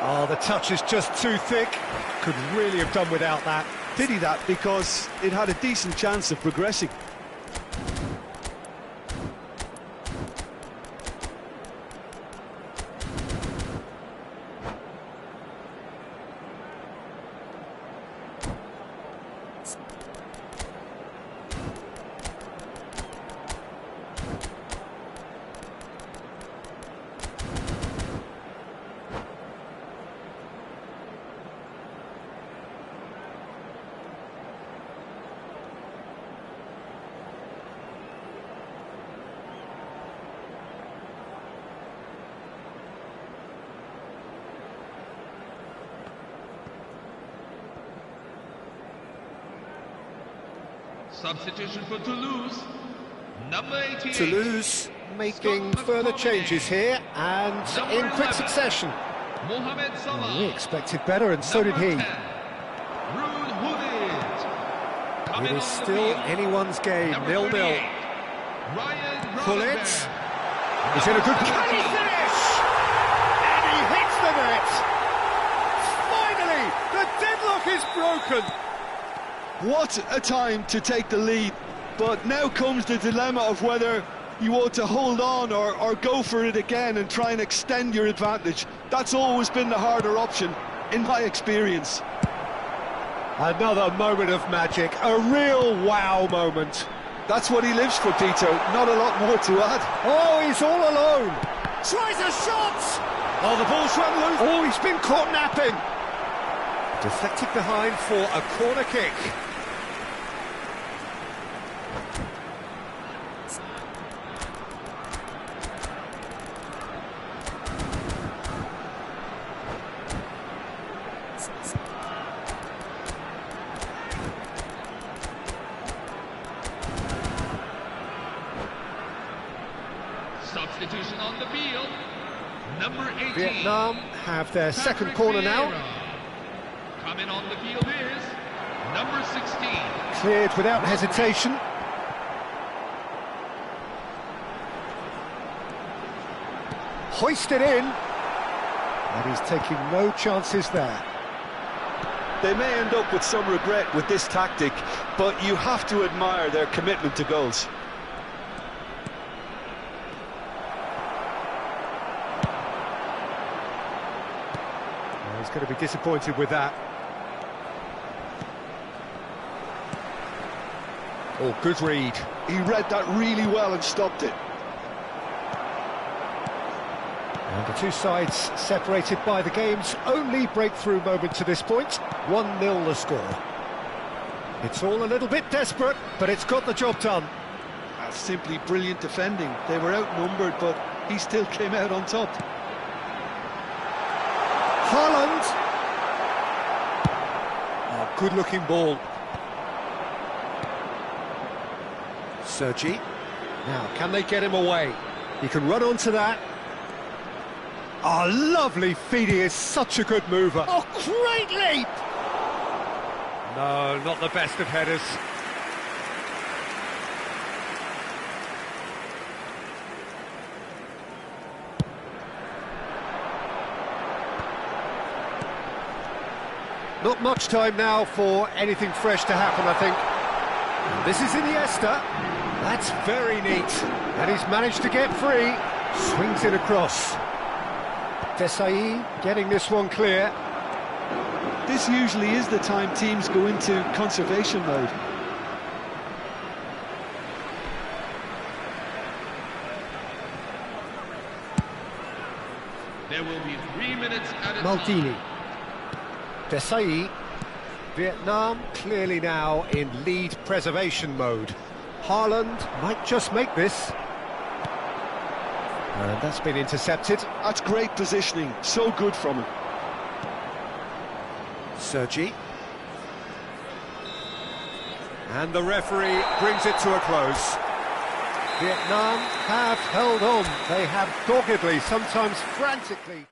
Speaker 1: Oh, the touch is just too thick. Could really have done without that.
Speaker 2: Pity that, because it had a decent chance of progressing.
Speaker 3: Substitution for Toulouse, number 88.
Speaker 1: Toulouse making further changes here, and
Speaker 3: Number
Speaker 1: in quick
Speaker 3: 11,
Speaker 1: succession.
Speaker 3: Mohamed Salah.
Speaker 1: We expected better, and so did he.
Speaker 3: Number 10, Ruud Gullit.
Speaker 1: It
Speaker 3: Coming
Speaker 1: is
Speaker 3: on the
Speaker 1: still
Speaker 3: field,
Speaker 1: anyone's game,
Speaker 3: number
Speaker 1: 0-0.
Speaker 3: 38, Ryan
Speaker 1: Gullit
Speaker 3: Gravenberch.
Speaker 1: is in a good...
Speaker 3: Number
Speaker 1: Can he
Speaker 3: 17,
Speaker 1: finish? And he hits the net! Finally, the deadlock is broken!
Speaker 2: What a time to take the lead, but now comes the dilemma of whether you want to hold on or go for it again and try and extend your advantage. That's always been the harder option, in my experience.
Speaker 1: Another moment of magic, a real wow moment.
Speaker 2: That's what he lives for, Peter, not a lot more to add.
Speaker 1: Oh, he's all alone. Tries a shot! Oh, the ball's run loose. Oh, he's been caught napping. Deflected behind for a corner kick.
Speaker 3: Substitution on the field, number 18.
Speaker 1: Vietnam have their second
Speaker 3: Patrick
Speaker 1: corner now.
Speaker 3: Vieira. Coming on the field is number 16.
Speaker 1: Cleared without hesitation. Hoisted in. And he's taking no chances there.
Speaker 2: They may end up with some regret with this tactic, but you have to admire their commitment to goals.
Speaker 1: He's going to be disappointed with that. Oh, good read.
Speaker 2: He read that really well and stopped it.
Speaker 1: And the two sides separated by the game's only breakthrough moment to this point. 1-0 the score. It's all a little bit desperate, but it's got the job done.
Speaker 2: That's simply brilliant defending. They were outnumbered, but he still came out on top.
Speaker 1: Haaland! Oh, good-looking ball. Sergi. Now, can they get him away? He can run onto that. Oh, lovely feed. He is such a good mover. Oh, great leap! No, not the best of headers. Not much time now for anything fresh to happen, I think. And this is Iniesta. That's very neat. And he's managed to get free. Swings it across. Desai getting this one clear.
Speaker 2: This usually is the time teams go into conservation mode.
Speaker 3: There will be 3 minutes at a
Speaker 1: Maldini.
Speaker 3: time.
Speaker 1: Desai. Vietnam clearly now in lead preservation mode. Haaland might just make this. And that's been intercepted.
Speaker 2: That's great positioning, so good from him.
Speaker 1: Sergi. And the referee brings it to a close. Vietnam have held on. They have doggedly, sometimes frantically.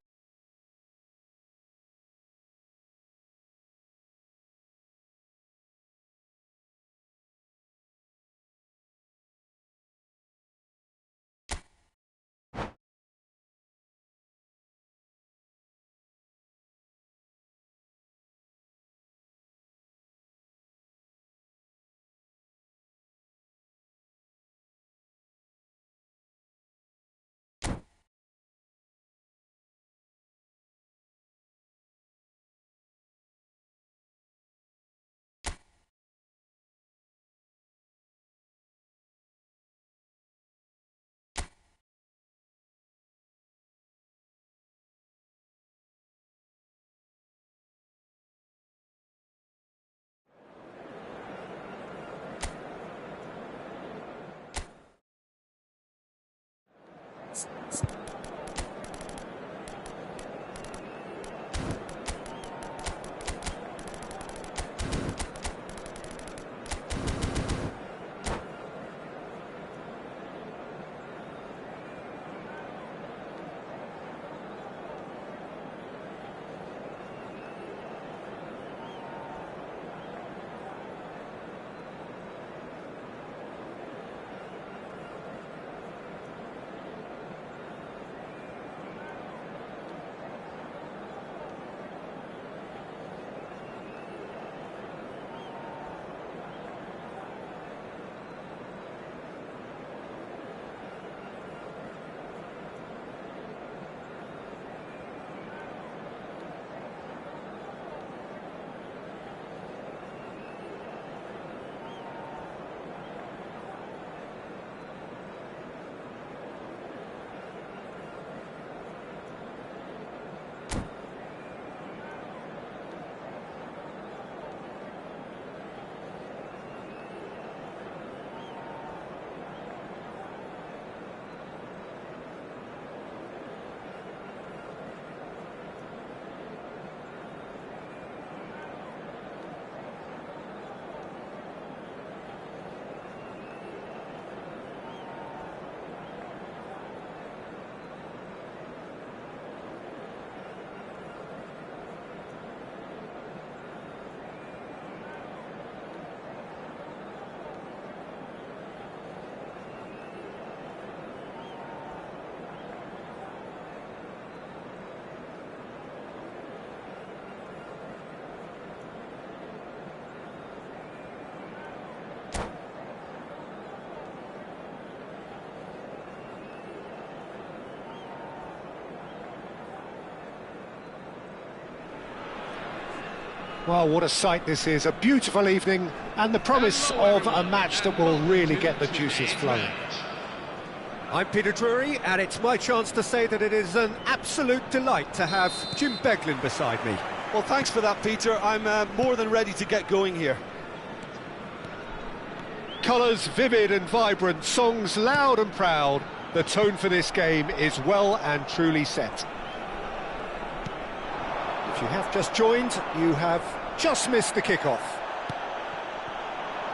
Speaker 1: Well, what a sight this is. A beautiful evening and the promise of a match that will really get the juices flowing. I'm Peter Drury, and it's my chance to say that it is an absolute delight to have Jim Beglin beside me.
Speaker 2: Well, thanks for that, Peter. I'm more than ready to get going here.
Speaker 1: Colours vivid and vibrant, songs loud and proud. The tone for this game is well and truly set. If you have just joined, you have just missed the kickoff.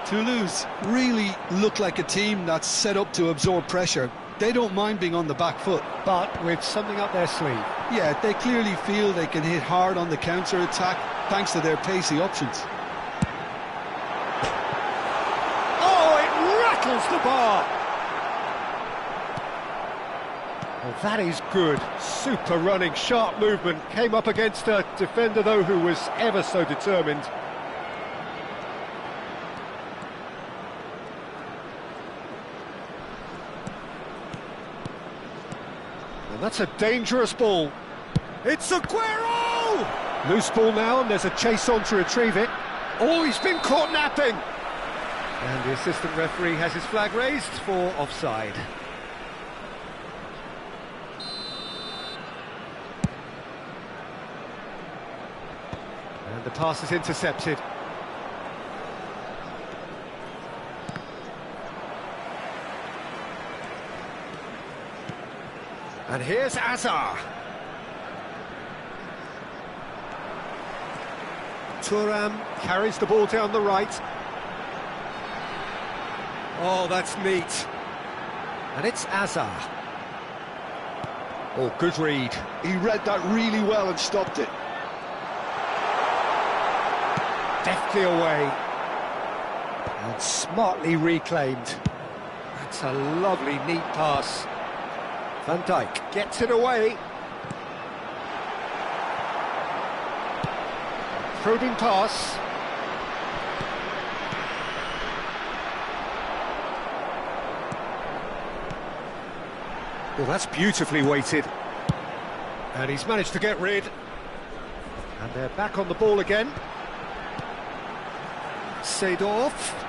Speaker 2: Toulouse really look like a team that's set up to absorb pressure. They don't mind being on the back foot.
Speaker 1: But with something up their sleeve.
Speaker 2: Yeah, they clearly feel they can hit hard on the counter-attack thanks to their pacey options.
Speaker 1: Oh, it rattles the bar! Well, that is good. Super running, sharp movement. Came up against a defender, though, who was ever so determined. And that's a dangerous ball. It's Aguero! Loose ball now, and there's a chase on to retrieve it. Oh, he's been caught napping! And the assistant referee has his flag raised for offside. And the pass is intercepted. And here's Azar. Thuram carries the ball down the right. Oh, that's neat. And it's Azar. Oh, good read.
Speaker 2: He read that really well and stopped it.
Speaker 1: Deftly away. And smartly reclaimed. That's a lovely, neat pass. Van Dijk gets it away. Probing pass. Well, that's beautifully weighted. And he's managed to get rid. And they're back on the ball again. Seedorf.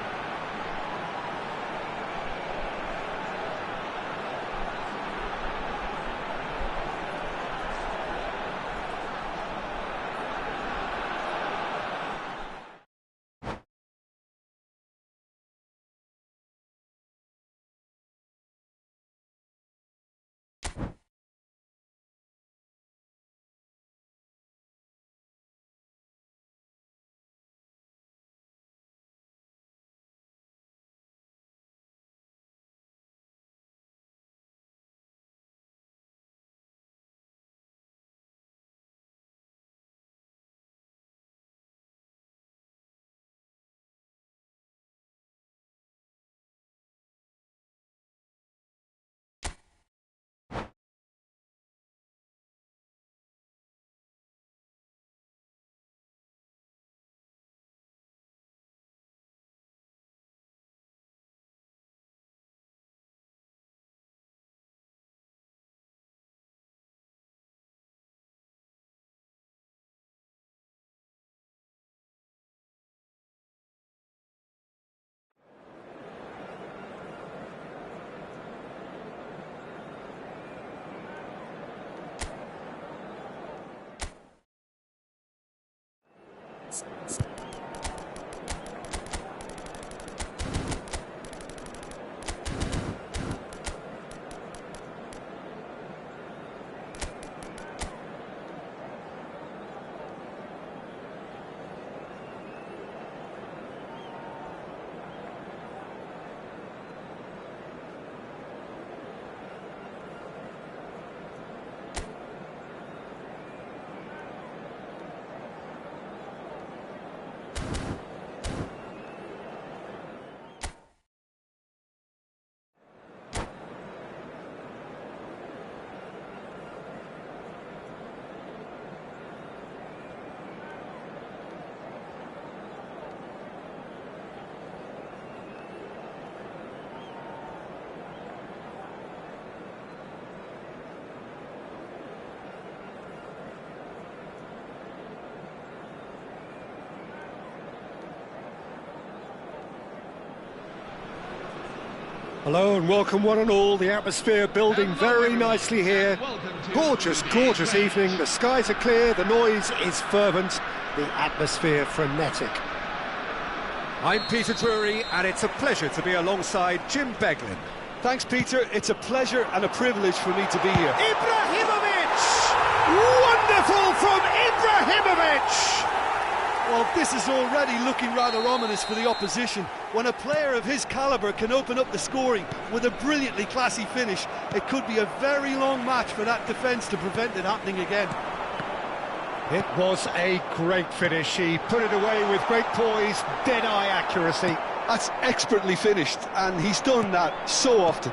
Speaker 1: Hello and welcome one and all. The atmosphere building very nicely here. Gorgeous, gorgeous evening. The skies are clear, the noise is fervent, the atmosphere frenetic. I'm Peter Drury and it's a pleasure to be alongside Jim Beglin.
Speaker 2: Thanks, Peter. It's a pleasure and a privilege for me to be here.
Speaker 1: Ibrahimovic! Wonderful from Ibrahimovic!
Speaker 2: Well, this is already looking rather ominous for the opposition. When a player of his calibre can open up the scoring with a brilliantly classy finish, it could be a very long match for that defence to prevent it happening again.
Speaker 1: It was a great finish. He put it away with great poise, dead-eye accuracy.
Speaker 2: That's expertly finished, and he's done that so often.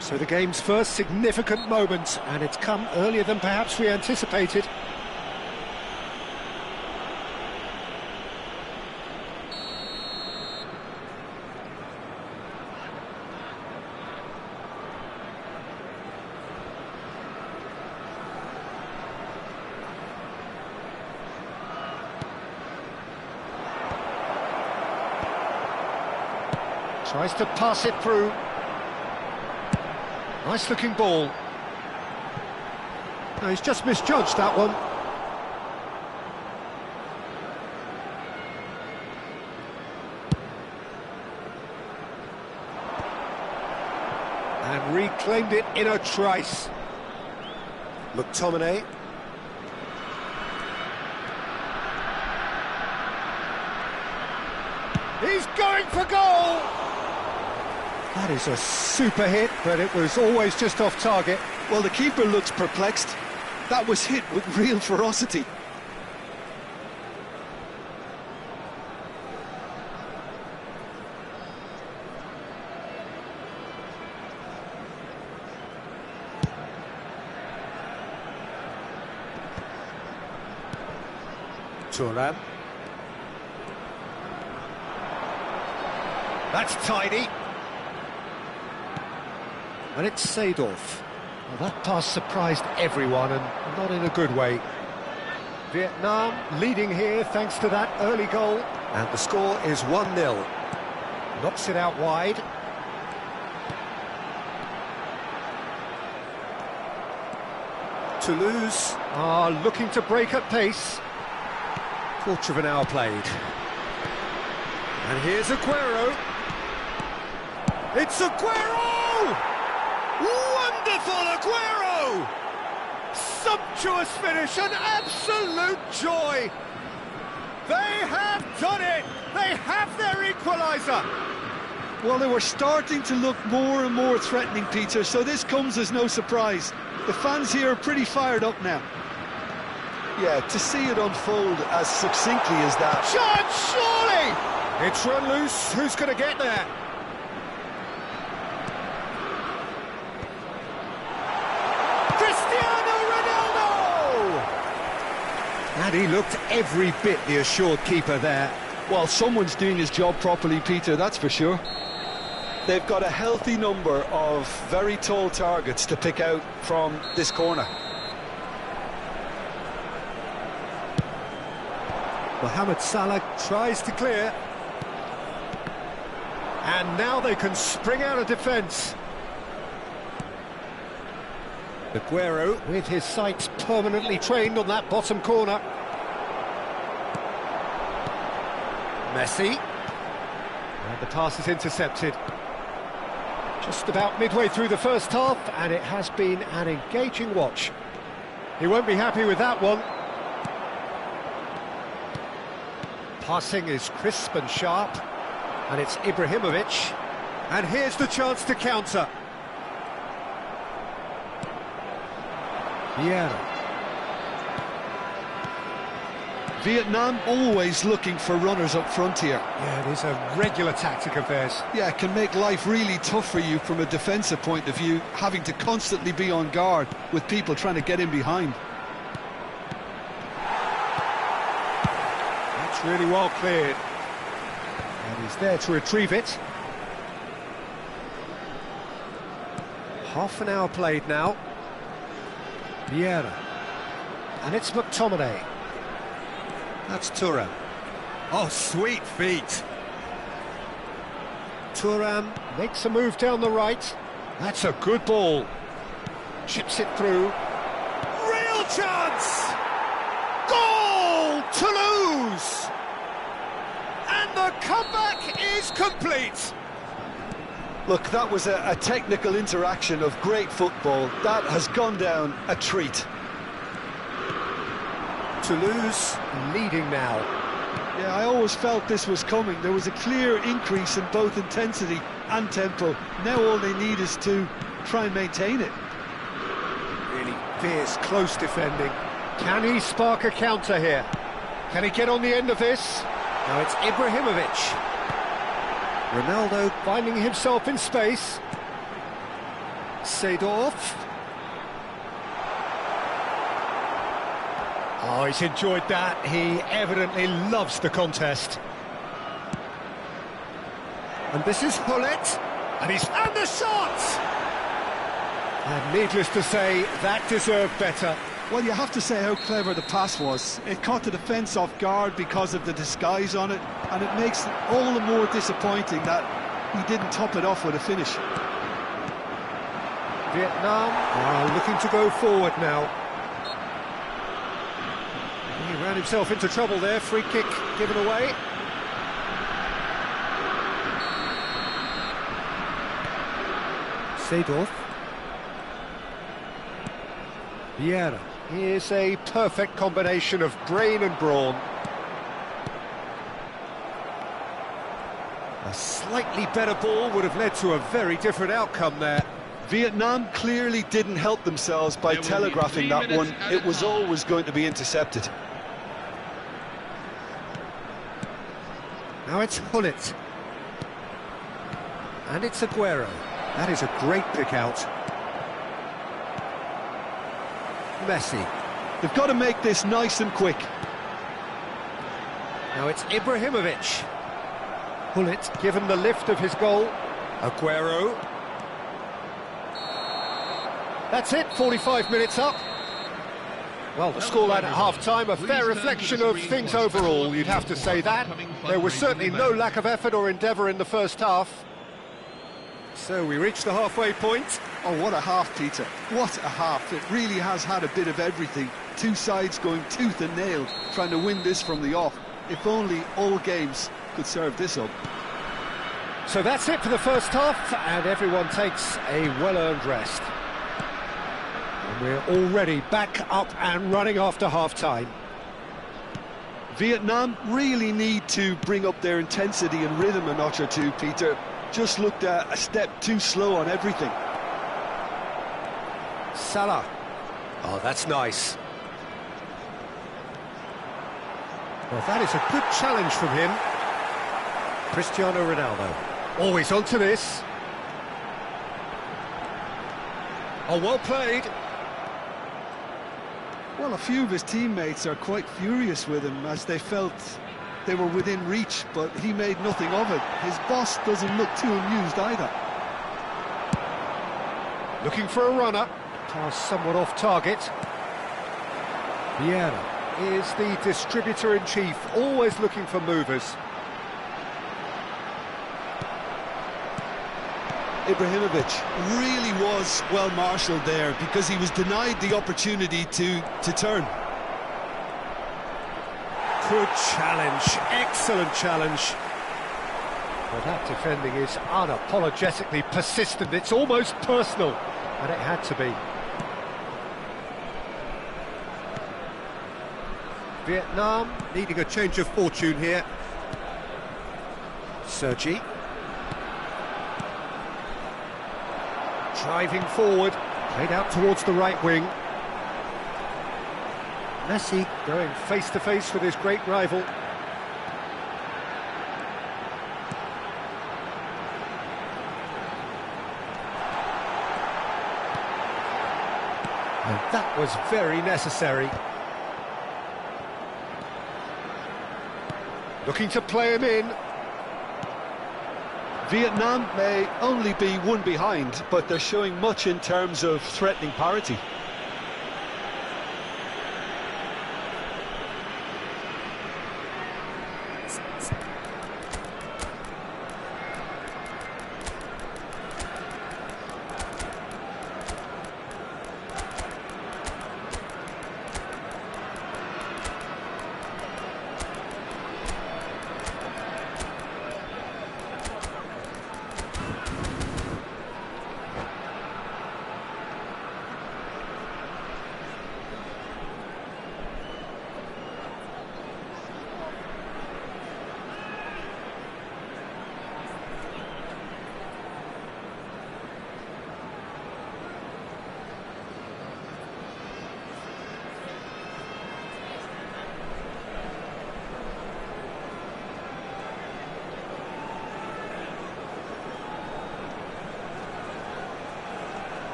Speaker 1: So the game's first significant moment, and it's come earlier than perhaps we anticipated. Tries to pass it through. Nice looking ball. No, he's just misjudged that one. And reclaimed it in a trice. McTominay. He's going for goal! That is a super hit, but it was always just off target.
Speaker 2: Well, the keeper looks perplexed. That was hit with real ferocity.
Speaker 1: Thuram. That's tidy. And it's Seedorf. Well, that pass surprised everyone, and not in a good way. Vietnam leading here thanks to that early goal. And the score is 1-0. Knocks it out wide. Toulouse are looking to break at pace. Quarter of an hour played. And here's Aguero. It's Aguero! Wonderful Aguero! Sumptuous finish, an absolute joy! They have done it! They have their equaliser!
Speaker 2: Well, they were starting to look more and more threatening, Peter, so this comes as no surprise. The fans here are pretty fired up now. Yeah, to see it unfold as succinctly as that.
Speaker 1: Chance, surely! It's run loose, who's going to get there? And he looked every bit the assured keeper there.
Speaker 2: Well, someone's doing his job properly, Peter, that's for sure. They've got a healthy number of very tall targets to pick out from this corner.
Speaker 1: Mohamed Salah tries to clear. And now they can spring out of defence. Aguero with his sights permanently trained on that bottom corner. Messi. And the pass is intercepted. Just about midway through the first half, and it has been an engaging watch. He won't be happy with that one. Passing is crisp and sharp, and it's Ibrahimovic. And here's the chance to counter. Vieira.
Speaker 2: Vietnam always looking for runners up front here.
Speaker 1: Yeah, it is a regular tactic of theirs.
Speaker 2: Yeah, it can make life really tough for you from a defensive point of view, having to constantly be on guard with people trying to get in behind.
Speaker 1: That's really well cleared. And he's there to retrieve it. Half an hour played now. Vieira. And it's McTominay. That's Thuram. Oh, sweet feet. Thuram makes a move down the right. That's a good ball. Chips it through. Real chance! Goal! Toulouse! And the comeback is complete.
Speaker 2: Look, that was a technical interaction of great football. That has gone down a treat.
Speaker 1: Toulouse leading now.
Speaker 2: Yeah, I always felt this was coming. There was a clear increase in both intensity and tempo. Now all they need is to try and maintain it.
Speaker 1: Really fierce, close defending. Can he spark a counter here? Can he get on the end of this? Now it's Ibrahimovic. Ronaldo finding himself in space. Seedorf. Oh, he's enjoyed that. He evidently loves the contest. And this is Hullet. And the shot! And needless to say, that deserved better.
Speaker 2: Well, you have to say how clever the pass was. It caught the defence off guard because of the disguise on it, and it makes it all the more disappointing that he didn't top it off with a finish.
Speaker 1: Vietnam are looking to go forward now. He ran himself into trouble there, free kick given away. Seedorf. Vieira. Here's a perfect combination of brain and brawn. A slightly better ball would have led to a very different outcome there.
Speaker 2: Vietnam clearly didn't help themselves by telegraphing that one. It was always going to be intercepted.
Speaker 1: Now it's Hullet. And it's Aguero. That is a great pick out. Messi.
Speaker 2: They've got to make this nice and quick.
Speaker 1: Now it's Ibrahimovic. Hullet given the lift of his goal. Aguero. That's it, 45 minutes up. Well, the scoreline at half-time, a fair reflection of things overall, you'd have to say that. There was certainly no lack of effort or endeavour in the first half. So we reached the halfway point.
Speaker 2: Oh, what a half, Peter. What a half. It really has had a bit of everything. Two sides going tooth and nail, trying to win this from the off. If only all games could serve this up.
Speaker 1: So that's it for the first half, and everyone takes a well-earned rest. And we're already back up and running after half-time.
Speaker 2: Vietnam really need to bring up their intensity and rhythm a notch or two, Peter. Just looked a step too slow on everything.
Speaker 1: Salah. Oh, that's nice. Well, that is a good challenge from him. Cristiano Ronaldo. Always onto this. Oh, well played.
Speaker 2: Well, a few of his teammates are quite furious with him as they felt they were within reach, but he made nothing of it. His boss doesn't look too amused either.
Speaker 1: Looking for a runner. Pass somewhat off target. Vieira is the distributor-in-chief, always looking for movers.
Speaker 2: Ibrahimovic really was well marshalled there because he was denied the opportunity to turn.
Speaker 1: Good challenge, excellent challenge. But that defending is unapologetically persistent, it's almost personal, and it had to be. Vietnam needing a change of fortune here. Sergi. Driving forward, played out towards the right wing. Messi going face-to-face with his great rival. And that was very necessary. Looking to play him in.
Speaker 2: Vietnam may only be one behind, but they're showing much in terms of threatening parity.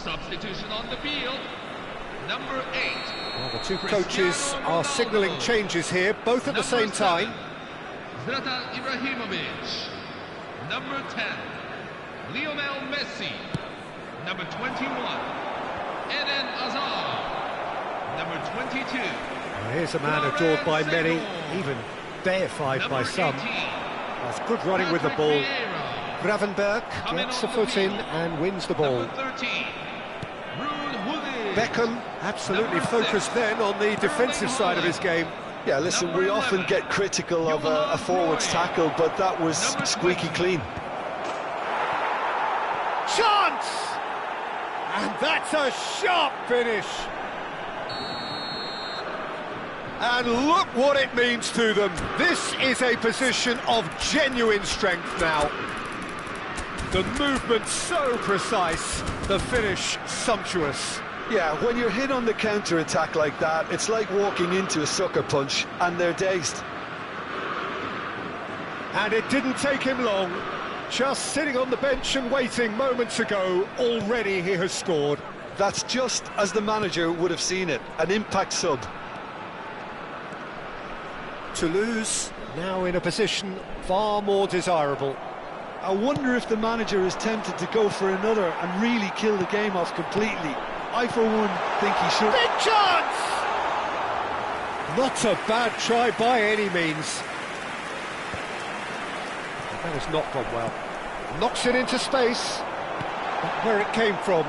Speaker 3: Substitution on the field. Number 8.
Speaker 1: Well, the two coaches are signalling changes here, both at the same time.
Speaker 3: Zlatan Ibrahimovic. Number 10. Lionel Messi. Number 21. Eden Hazard. Number 22.
Speaker 1: Well, here's a man adored by many, even deified by some. That's good running with the ball. Gravenberg gets a foot in and wins the ball. Beckham absolutely focused then on the defensive side of his game.
Speaker 2: Yeah, listen, we often get critical of a forward's tackle, but that was squeaky clean.
Speaker 1: Chance! And that's a sharp finish. And look what it means to them. This is a position of genuine strength now. The movement so precise, the finish sumptuous.
Speaker 2: Yeah, when you're hit on the counter-attack like that, it's like walking into a sucker punch, and they're dazed.
Speaker 1: And it didn't take him long. Just sitting on the bench and waiting moments ago, already he has scored.
Speaker 2: That's just as the manager would have seen it, an impact sub.
Speaker 1: Toulouse now in a position far more desirable.
Speaker 2: I wonder if the manager is tempted to go for another and really kill the game off completely. I, for one, think he should.
Speaker 1: Big chance! Not a bad try by any means. That has not gone well. Knocks it into space. Not where it came from.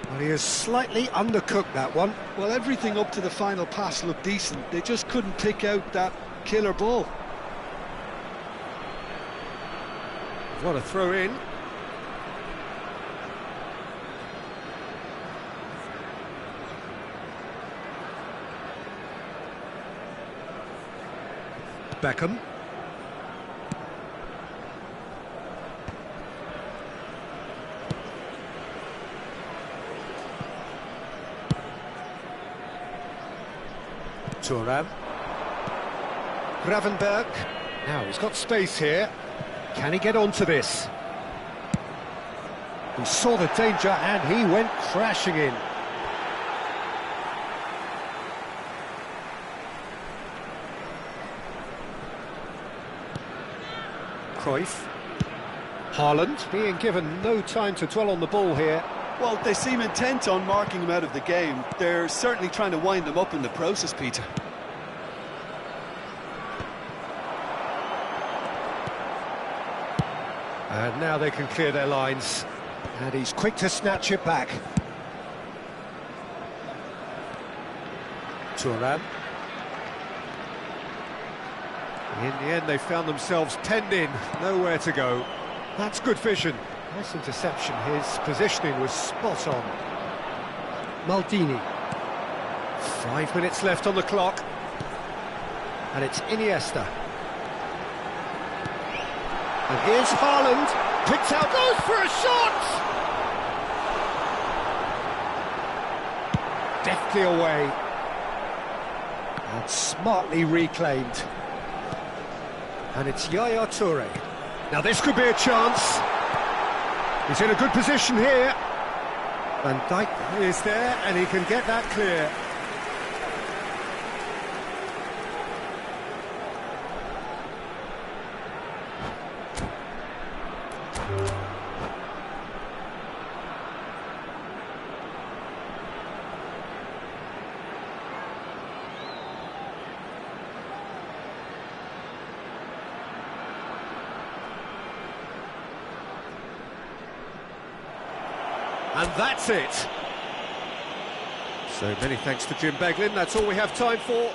Speaker 1: Well, he has slightly undercooked that one.
Speaker 2: Well, everything up to the final pass looked decent. They just couldn't pick out that killer ball.
Speaker 1: What a throw in. Beckham. Thuram. Gravenberg. Now he's got space here. Can he get onto this? He saw the danger and he went crashing in. Cruyff. Haaland being given no time to dwell on the ball here.
Speaker 2: Well, they seem intent on marking him out of the game. They're certainly trying to wind him up in the process, Peter.
Speaker 1: And now they can clear their lines. And he's quick to snatch it back. Thuram. In the end, they found themselves penned in, nowhere to go. That's good vision. Nice interception. His positioning was spot on. Maldini. 5 minutes left on the clock. And it's Iniesta. And here's Haaland, picks out, goes for a shot! Deftly away. And smartly reclaimed. And it's Yaya Toure. Now this could be a chance. He's in a good position here. Van Dijk is there and he can get that clear. And that's it. So many thanks to Jim Beglin. That's all we have time for.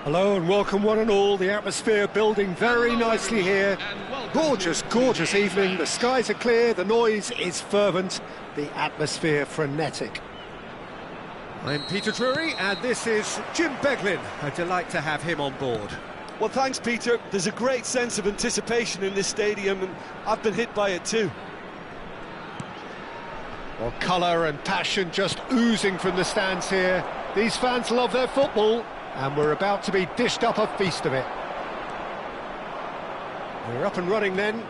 Speaker 1: Hello and welcome one and all. The atmosphere building very nicely here. Gorgeous, gorgeous evening. The skies are clear, the noise is fervent, the atmosphere frenetic. I'm Peter Drury and this is Jim Beglin. A delight to have him on board.
Speaker 2: Well, thanks, Peter. There's a great sense of anticipation in this stadium, and I've been hit by it too.
Speaker 1: Well, colour and passion just oozing from the stands here. These fans love their football, and we're about to be dished up a feast of it. We're up and running then.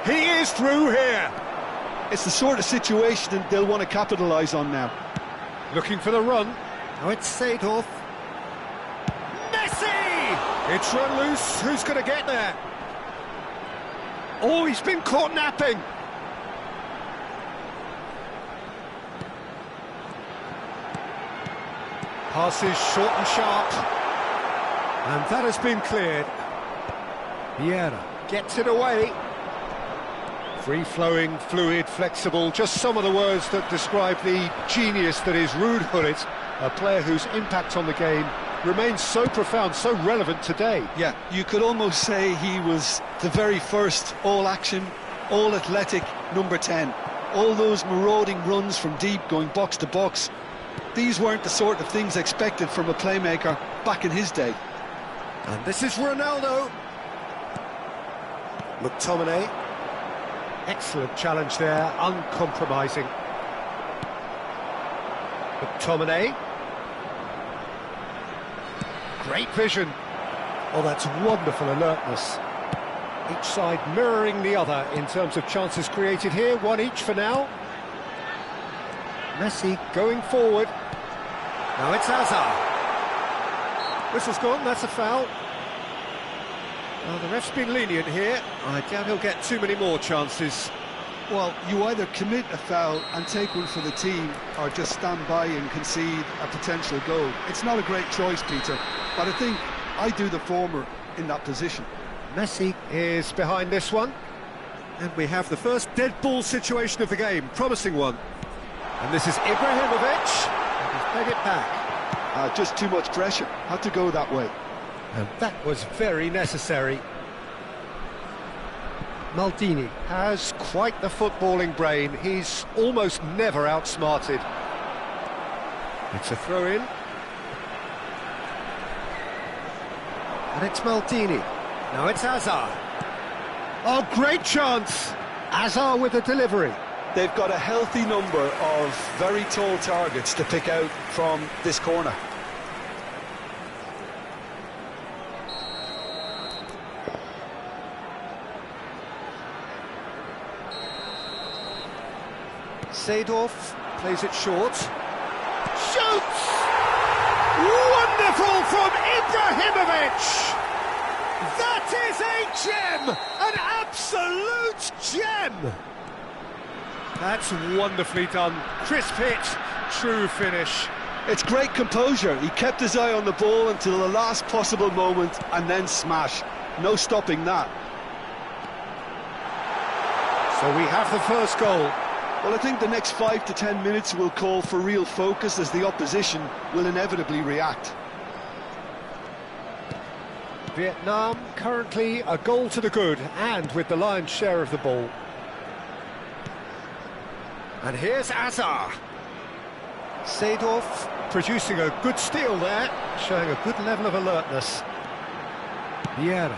Speaker 1: He is through here.
Speaker 2: It's the sort of situation they'll want to capitalise on now.
Speaker 1: Looking for the run. Now it's Seedorf. Messi! It's run loose. Who's going to get there? Oh, he's been caught napping. Passes short and sharp. And that has been cleared. Vieira gets it away. Free-flowing, fluid, flexible, just some of the words that describe the genius that is Ruud Gullit, a player whose impact on the game remains so profound, so relevant today.
Speaker 2: Yeah, you could almost say he was the very first all-action, all-athletic number 10. All those marauding runs from deep, going box to box. These weren't the sort of things expected from a playmaker back in his day.
Speaker 1: And this is Ronaldo. McTominay. Excellent challenge there, uncompromising. McTominay. Great vision. Oh, that's wonderful alertness. Each side mirroring the other in terms of chances created here, one each for now. Messi going forward. Now it's Hazard. Whistle's gone, that's a foul. Well, the ref's been lenient here. I doubt he'll get too many more chances.
Speaker 2: Well, you either commit a foul and take one for the team, or just stand by and concede a potential goal. It's not a great choice, Peter, but I think I do the former in that position.
Speaker 1: Messi is behind this one. And we have the first dead ball situation of the game, promising one. And this is Ibrahimovic, and he's played it back.
Speaker 2: Just too much pressure, had to go that way.
Speaker 1: And that was very necessary. Maldini has quite the footballing brain. He's almost never outsmarted. It's a throw-in. And it's Maldini. Now it's Hazard. Oh, great chance! Hazard with the delivery.
Speaker 2: They've got a healthy number of very tall targets to pick out from this corner.
Speaker 1: Seedorf plays it short. Shoots! Wonderful from Ibrahimovic! That is a gem! An absolute gem! That's wonderfully done. Crisp hit, true finish.
Speaker 2: It's great composure. He kept his eye on the ball until the last possible moment and then smash. No stopping that.
Speaker 1: So we have the first goal.
Speaker 2: Well, I think the next 5 to 10 minutes will call for real focus as the opposition will inevitably react.
Speaker 1: Vietnam currently a goal to the good and with the lion's share of the ball. And here's Hazard. Seedorf producing a good steal there, showing a good level of alertness. Vieira.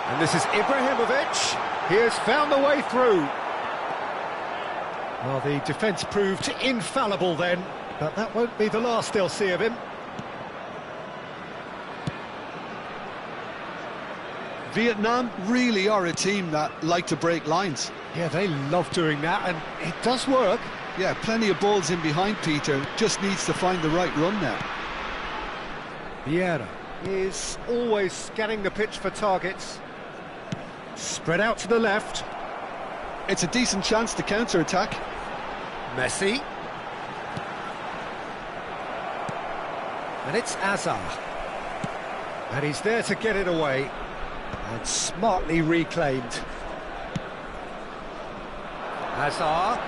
Speaker 1: And this is Ibrahimovic. He has found the way through. Well, the defence proved infallible then, but that won't be the last they'll see of him.
Speaker 2: Vietnam really are a team that like to break lines.
Speaker 1: Yeah, they love doing that, and it does work.
Speaker 2: Yeah, plenty of balls in behind Peter, just needs to find the right run now.
Speaker 1: Vieira is always scanning the pitch for targets. Spread out to the left.
Speaker 2: It's a decent chance to counter-attack.
Speaker 1: Messi. And it's Hazard. And he's there to get it away. And smartly reclaimed. Hazard.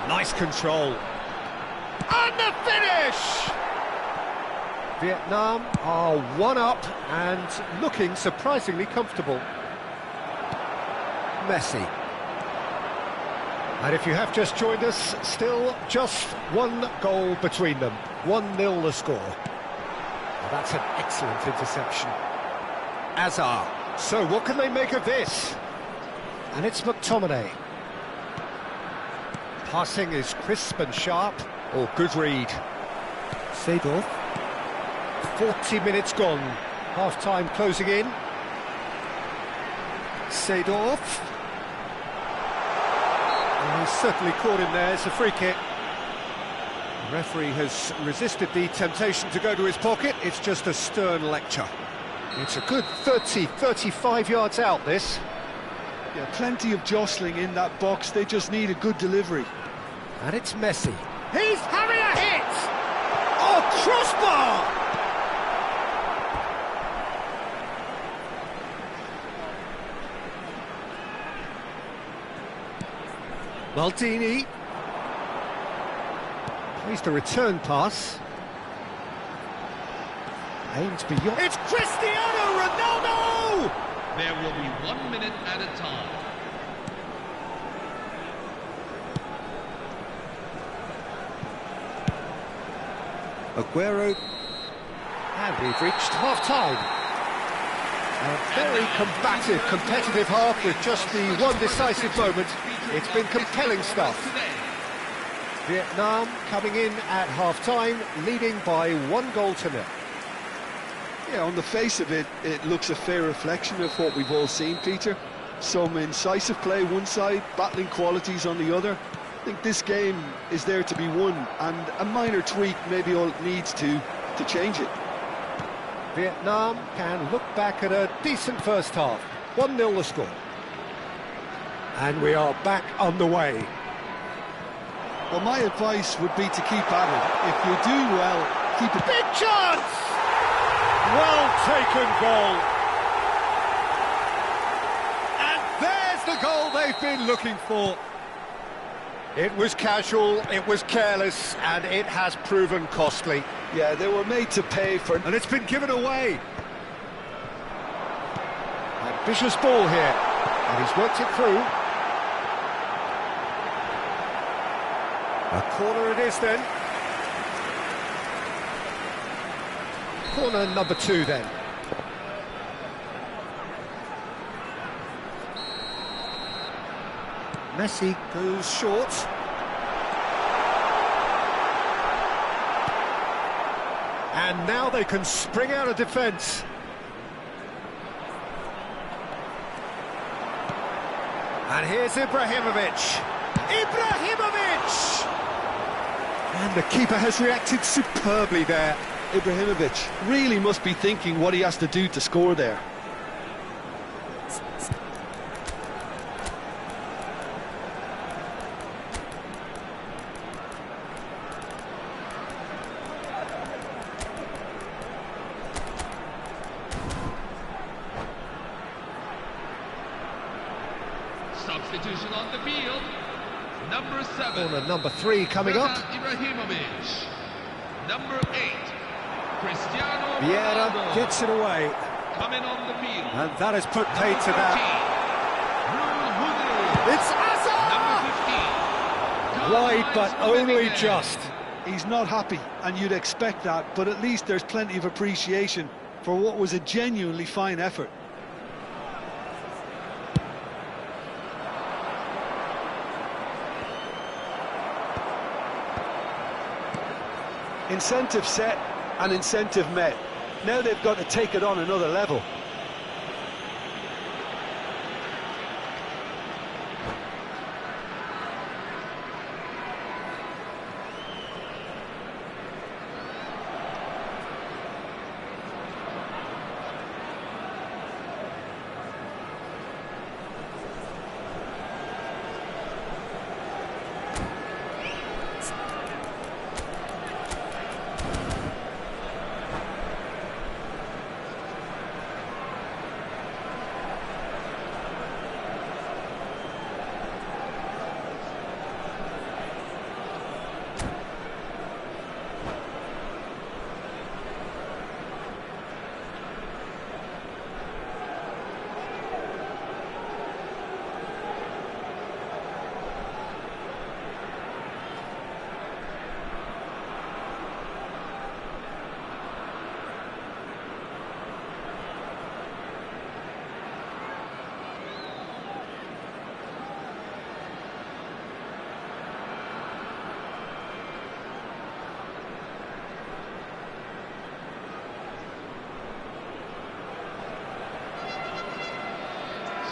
Speaker 1: Nice control. And the finish! Vietnam are one up and looking surprisingly comfortable. Messi. And if you have just joined us, still just one goal between them. 1-0 the score. Well, that's an excellent interception. Azar. So what can they make of this? And it's McTominay. Passing is crisp and sharp. Oh, good read. Seedorf. 40 minutes gone. Half-time closing in. Seedorf. He's certainly caught him there. It's a free kick. The referee has resisted the temptation to go to his pocket. It's just a stern lecture. It's a good 35 yards out, this.
Speaker 2: Yeah, plenty of jostling in that box. They just need a good delivery.
Speaker 1: And it's Messi. He's having a hit! Oh, crossbar! Maldini. Plays the return pass. Aimed beyond. It's Cristiano Ronaldo!
Speaker 3: There will be 1 minute at a time.
Speaker 1: Aguero. And we've reached half-time. A very combative, competitive half with just the one decisive moment. It's been compelling stuff. Vietnam coming in at half-time, leading by 1-0.
Speaker 2: Yeah, on the face of it, it looks a fair reflection of what we've all seen, Peter. Some incisive play one side, battling qualities on the other. I think this game is there to be won, and a minor tweak maybe all it needs to change it.
Speaker 1: Vietnam can look back at a decent first half. 1-0 the score. And we are back on the way.
Speaker 2: Well, my advice would be to keep at it. If you're doing well, keep it.
Speaker 1: Big chance! Well taken goal. And there's the goal they've been looking for. It was casual, it was careless, and it has proven costly.
Speaker 2: Yeah, they were made to pay for it.
Speaker 1: And it's been given away. Ambitious ball here, and he's worked it through. A corner it is then. Corner number 2 then. Messi goes short. And now they can spring out of defence. And here's Ibrahimovic. Ibrahimovic! And the keeper has reacted superbly there.
Speaker 2: Ibrahimovic really must be thinking what he has to do to score there.
Speaker 3: Substitution on the field. Number 7.
Speaker 1: Corner number 3 coming up.
Speaker 3: Ibrahimovic. Number 8. Cristiano
Speaker 1: Vieira
Speaker 3: Ronaldo.
Speaker 1: gets it away.
Speaker 3: Coming on the field.
Speaker 1: And that has put paid to that.
Speaker 3: It's Azar.
Speaker 1: It's wide, but only just.
Speaker 2: He's not happy, and you'd expect that, but at least there's plenty of appreciation for what was a genuinely fine effort. Incentive set and incentive met. Now they've got to take it on another level.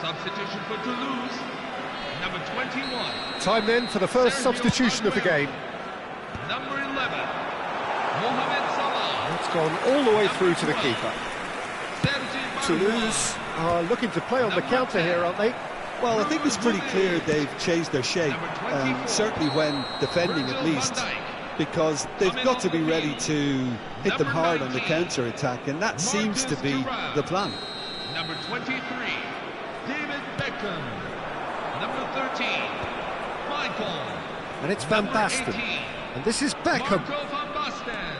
Speaker 3: Substitution for Toulouse, number 21.
Speaker 1: Time then for the first
Speaker 3: Sergio
Speaker 1: substitution of the
Speaker 3: Aguero.
Speaker 1: game.
Speaker 3: Number 11, Mohamed Salah.
Speaker 1: It's gone all the way through to the
Speaker 3: Number 12,
Speaker 1: keeper.
Speaker 3: Sergi
Speaker 1: Toulouse are looking to play on the counter here, aren't they?
Speaker 2: Well, I think it's pretty clear they've changed their shape, certainly when defending at least, because they've got to be ready to hit them hard on the counter-attack, and that seems to be the plan.
Speaker 3: Number 23, David Beckham. Number 13, Michael.
Speaker 1: And it's Van
Speaker 3: Number
Speaker 1: Basten.
Speaker 3: 18,
Speaker 1: And this is Beckham.
Speaker 3: Marco van Basten.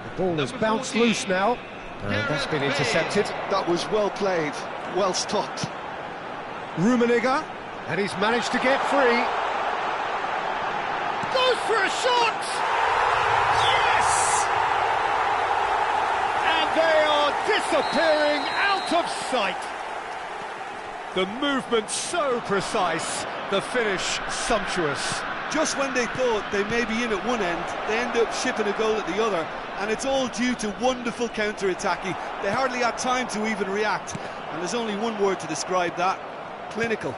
Speaker 1: The ball has
Speaker 3: Number
Speaker 1: bounced
Speaker 3: 14,
Speaker 1: loose now. And that's been intercepted.
Speaker 2: That was well played, well stopped.
Speaker 1: Rummenigge. And he's managed to get free. Goes for a shot! Yes! And they are disappearing out of sight. The movement so precise, the finish sumptuous.
Speaker 2: Just when they thought they may be in at one end, they end up shipping a goal at the other, and it's all due to wonderful counter-attacking. They hardly had time to even react, and there's only one word to describe that: clinical.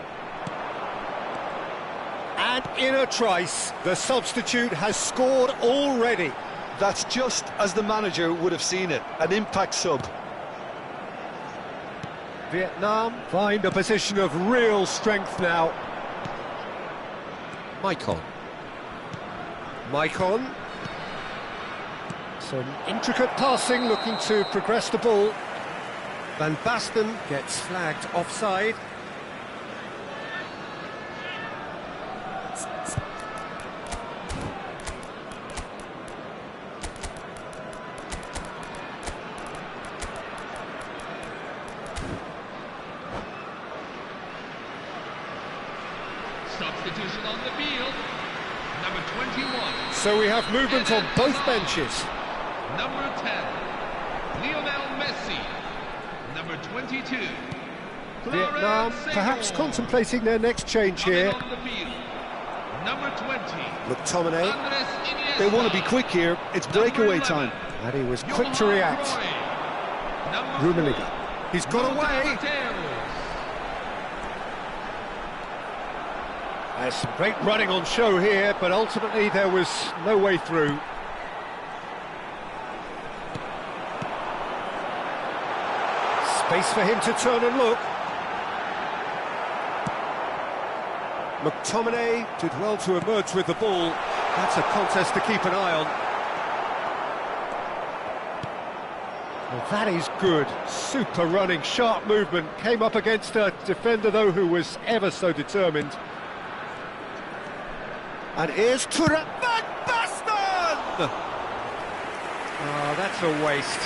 Speaker 1: And in a trice, the substitute has scored already.
Speaker 2: That's just as the manager would have seen it, an impact sub.
Speaker 1: Vietnam find a position of real strength now. Maicon. Some intricate passing, looking to progress the ball. Van Basten gets flagged offside.
Speaker 3: Substitution on the field, number 21.
Speaker 1: So we have movement on both benches.
Speaker 3: Number 10, Lionel Messi. Number 22,
Speaker 1: Vietnam
Speaker 3: Clarence
Speaker 1: perhaps
Speaker 3: Segal.
Speaker 1: contemplating their next change here.
Speaker 3: Coming on the field, number 20,
Speaker 1: McTominay,
Speaker 3: Andres Iniesta.
Speaker 2: They want to be quick here, it's breakaway time.
Speaker 1: and he was quick to react. Rummenigge, he's got away. There's some great running on show here, but ultimately there was no way through. Space for him to turn and look. McTominay did well to emerge with the ball. That's a contest to keep an eye on. Well, that is good. Super running, sharp movement. Came up against a defender, though, who was ever so determined. And here's Van Basten! Oh, that's a waste.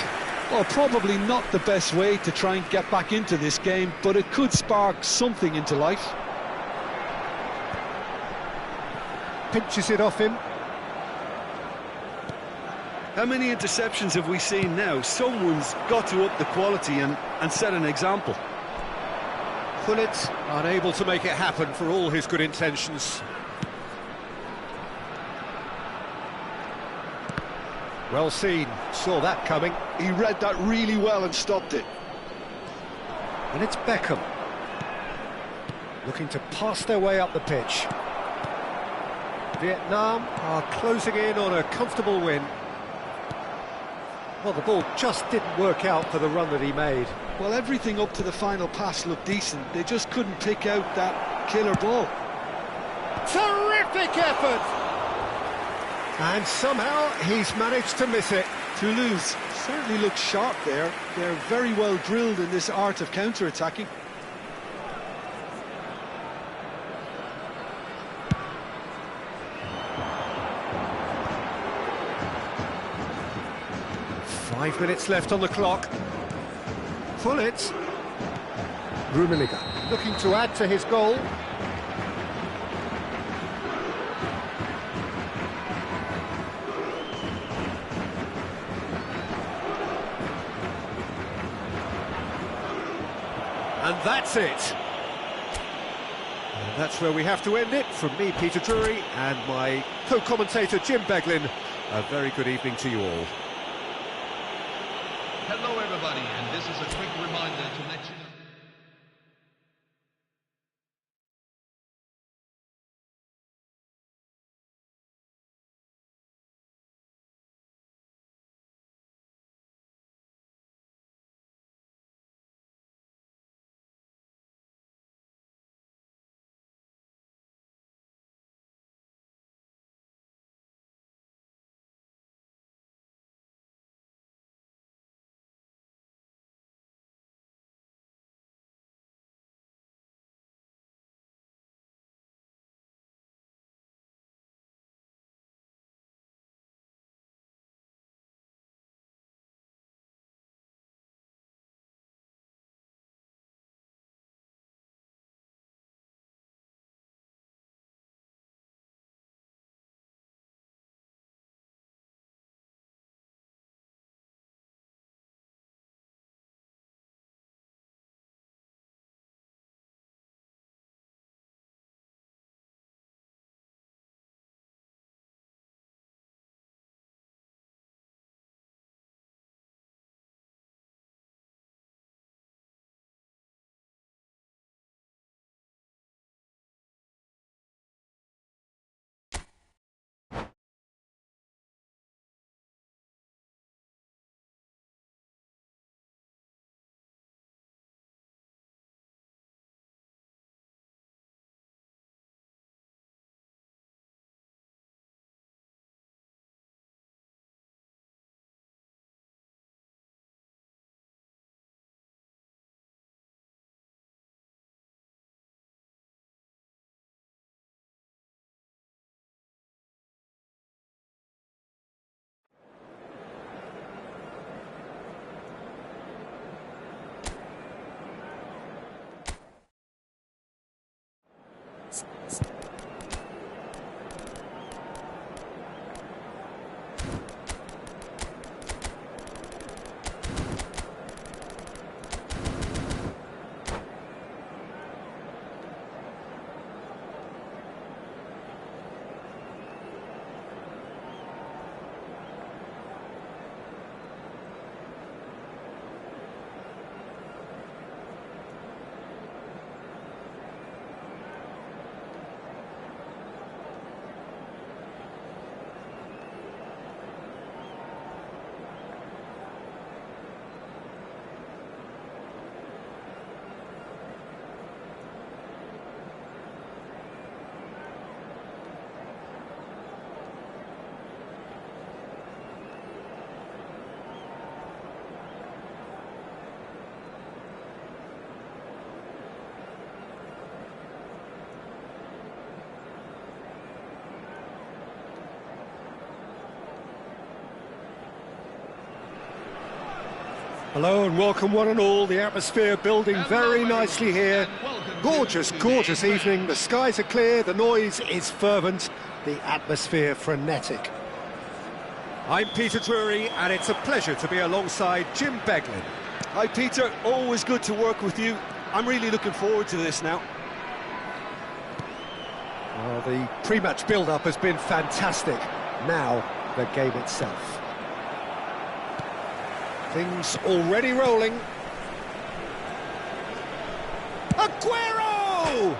Speaker 2: Well, probably not the best way to try and get back into this game, but it could spark something into life.
Speaker 1: Pinches it off him.
Speaker 2: How many interceptions have we seen now? Someone's got to up the quality and set an example.
Speaker 1: Pullet unable to make it happen for all his good intentions. Well seen, saw that coming.
Speaker 2: He read that really well and stopped it.
Speaker 1: And it's Beckham. Looking to pass their way up the pitch. Vietnam are closing in on a comfortable win. Well, the ball just didn't work out for the run that he made.
Speaker 2: Well, everything up to the final pass looked decent. They just couldn't pick out that killer ball.
Speaker 1: Terrific effort! And somehow he's managed to miss it.
Speaker 2: Toulouse certainly looked sharp there. They're very well drilled in this art of counter-attacking.
Speaker 1: Five minutes left on the clock. Pullet. Rummenigge looking to add to his goal. And that's it. And that's where we have to end it. From me, Peter Drury, and my co-commentator, Jim Beglin. A very good evening to you all.
Speaker 3: Hello everybody, and this is a quick reminder to let you know
Speaker 1: Hello and welcome one and all. The atmosphere building very nicely here. Gorgeous, gorgeous evening. The skies are clear, the noise is fervent, the atmosphere frenetic. I'm Peter Drury and it's a pleasure to be alongside Jim Beglin.
Speaker 2: Hi Peter, always good to work with you. I'm really looking forward to this now.
Speaker 1: Well, the pre-match build-up has been fantastic. Now, the game itself. Things already rolling. Aguero!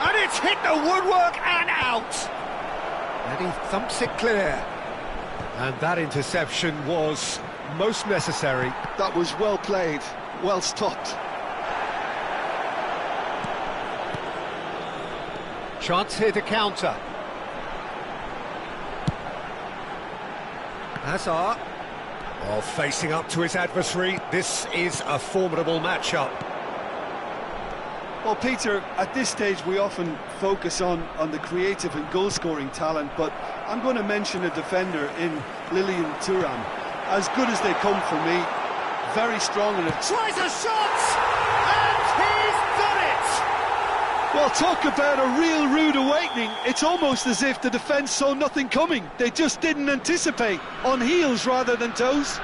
Speaker 1: And it's hit the woodwork and out! And he thumps it clear. And that interception was most necessary.
Speaker 2: That was well played, well stopped.
Speaker 1: Chance here to counter. Hazard. Well, facing up to his adversary, this is a formidable matchup.
Speaker 2: Well, Peter, at this stage we often focus on the creative and goal-scoring talent, but I'm going to mention a defender in Lilian Thuram. As good as they come for me, very strong in it.
Speaker 1: Tries a shot! And he's done it!
Speaker 2: Well, talk about a real rude awakening. It's almost as if the defence saw nothing coming. They just didn't anticipate, on heels rather than toes.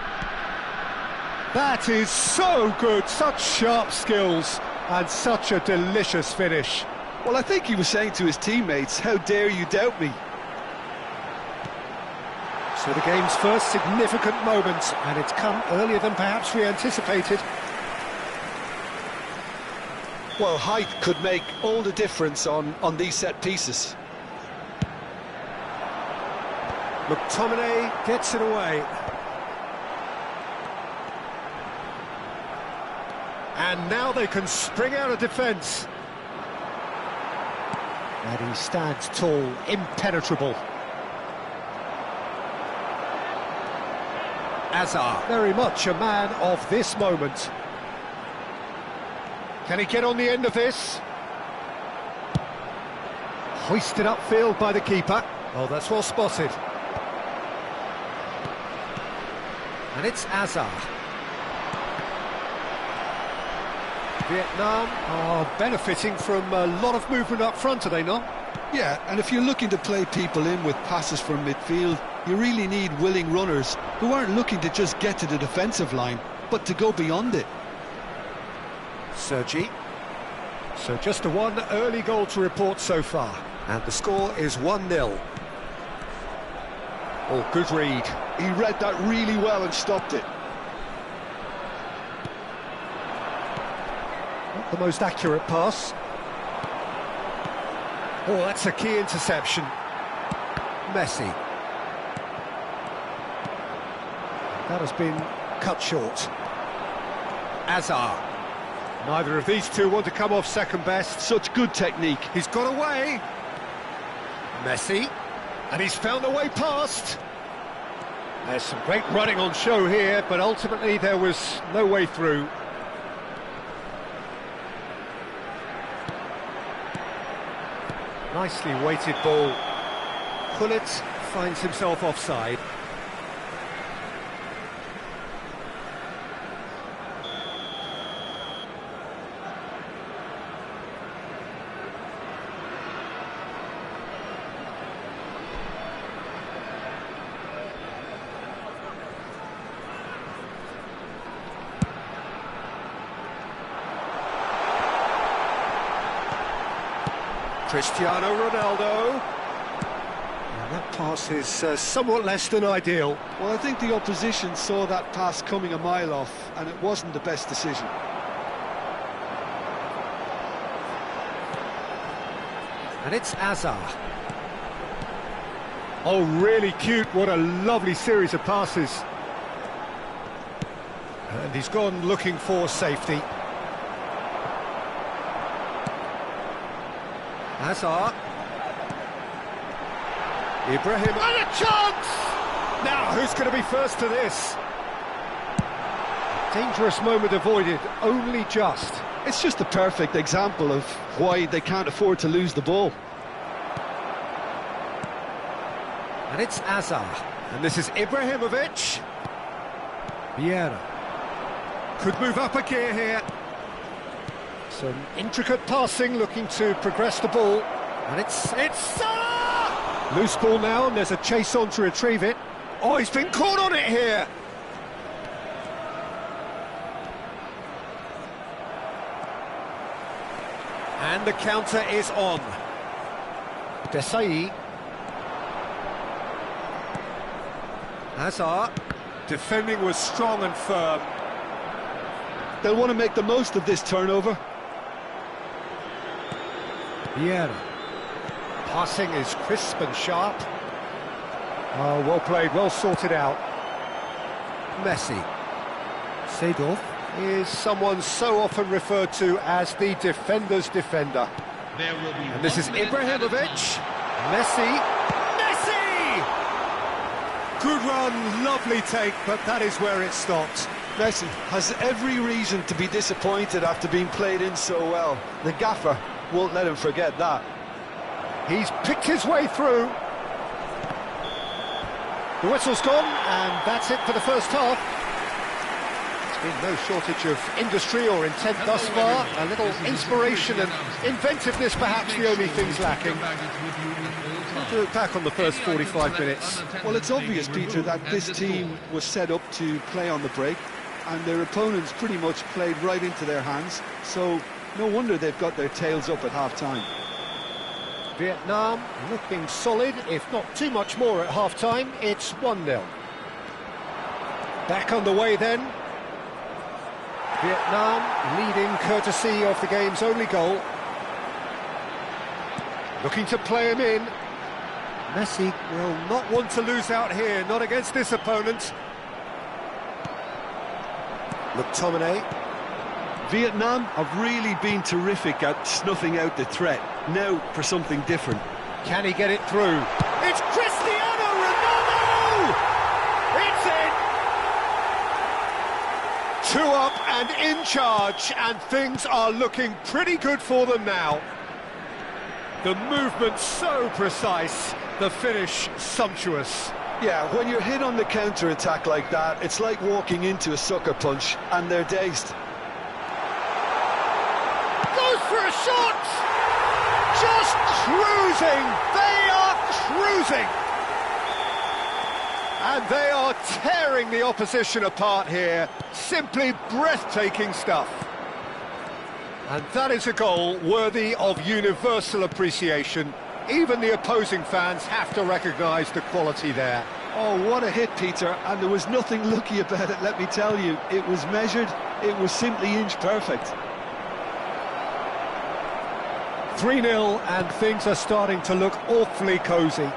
Speaker 1: That is so good, such sharp skills, and such a delicious finish.
Speaker 2: Well, I think he was saying to his teammates, how dare you doubt me?
Speaker 1: So the game's first significant moment, and it's come earlier than perhaps we anticipated.
Speaker 2: Well, height could make all the difference on these set pieces.
Speaker 1: McTominay gets it away. And now they can spring out of defence. And he stands tall, impenetrable. Hazard, very much a man of this moment. Can he get on the end of this? Hoisted upfield by the keeper. Oh, that's well spotted. And it's Hazard. Vietnam are benefiting from a lot of movement up front, are they not?
Speaker 2: Yeah, and if you're looking to play people in with passes from midfield, you really need willing runners who aren't looking to just get to the defensive line, but to go beyond it.
Speaker 1: Sergi. So just one early goal to report so far. And the score is 1-0. Oh, good read.
Speaker 2: He read that really well and stopped it.
Speaker 1: Not the most accurate pass. Oh, that's a key interception. Messi. That has been cut short. Hazard. Neither of these two want to come off second best.
Speaker 2: Such good technique.
Speaker 1: He's got away. Messi. And he's found a way past. There's some great running on show here, but ultimately there was no way through. Nicely weighted ball. Pullet finds himself offside. Cristiano Ronaldo. And that pass is somewhat less than ideal.
Speaker 2: Well, I think the opposition saw that pass coming a mile off, and it wasn't the best decision.
Speaker 1: And it's Hazard. Oh, really cute. What a lovely series of passes. And he's gone looking for safety. Hazard. Ibrahim, and a chance! Now, who's going to be first to this? Dangerous moment avoided, only just.
Speaker 2: It's just a perfect example of why they can't afford to lose the ball.
Speaker 1: And it's Hazard. And this is Ibrahimovic. Vieira. Could move up a gear here. Some intricate passing, looking to progress the ball. And it's Salah! Loose ball now, and there's a chase on to retrieve it. Oh, he's been caught on it here! And the counter is on. Desai. Hazard. Defending was strong and firm.
Speaker 2: They'll want to make the most of this turnover.
Speaker 1: Vieira. Passing is crisp and sharp. Oh, well played, well sorted out. Messi. Seedorf is someone so often referred to as the defender's defender. And this is Ibrahimovic. Messi. Messi! Good run, lovely take, but that is where it stopped.
Speaker 2: Messi has every reason to be disappointed after being played in so well. The gaffer won't let him forget that.
Speaker 1: He's picked his way through. The whistle's gone, and that's it for the first half. There's been no shortage of industry or intent thus far. A little inspiration and inventiveness, perhaps the only things lacking. To look back on the first 45 minutes.
Speaker 2: Well, it's obvious, Peter, that this team was set up to play on the break, and their opponents pretty much played right into their hands, so no wonder they've got their tails up at half-time.
Speaker 1: Vietnam looking solid, if not too much more at half-time. It's 1-0. Back underway then. Vietnam leading courtesy of the game's only goal. Looking to play him in. Messi will not want to lose out here, not against this opponent. McTominay.
Speaker 2: Vietnam have really been terrific at snuffing out the threat. Now for something different.
Speaker 1: Can he get it through? It's Cristiano Ronaldo! It's in! 2 up and in charge, and things are looking pretty good for them now. The movement so precise, the finish sumptuous.
Speaker 2: Yeah, when you're hit on the counter-attack like that, it's like walking into a sucker punch, and they're dazed.
Speaker 1: Goes for a shot! Just cruising! They are cruising! And they are tearing the opposition apart here. Simply breathtaking stuff. And that is a goal worthy of universal appreciation. Even the opposing fans have to recognise the quality there.
Speaker 2: Oh, what a hit, Peter, and there was nothing lucky about it, let me tell you. It was measured, it was simply inch perfect.
Speaker 1: 3-0, and things are starting to look awfully cosy.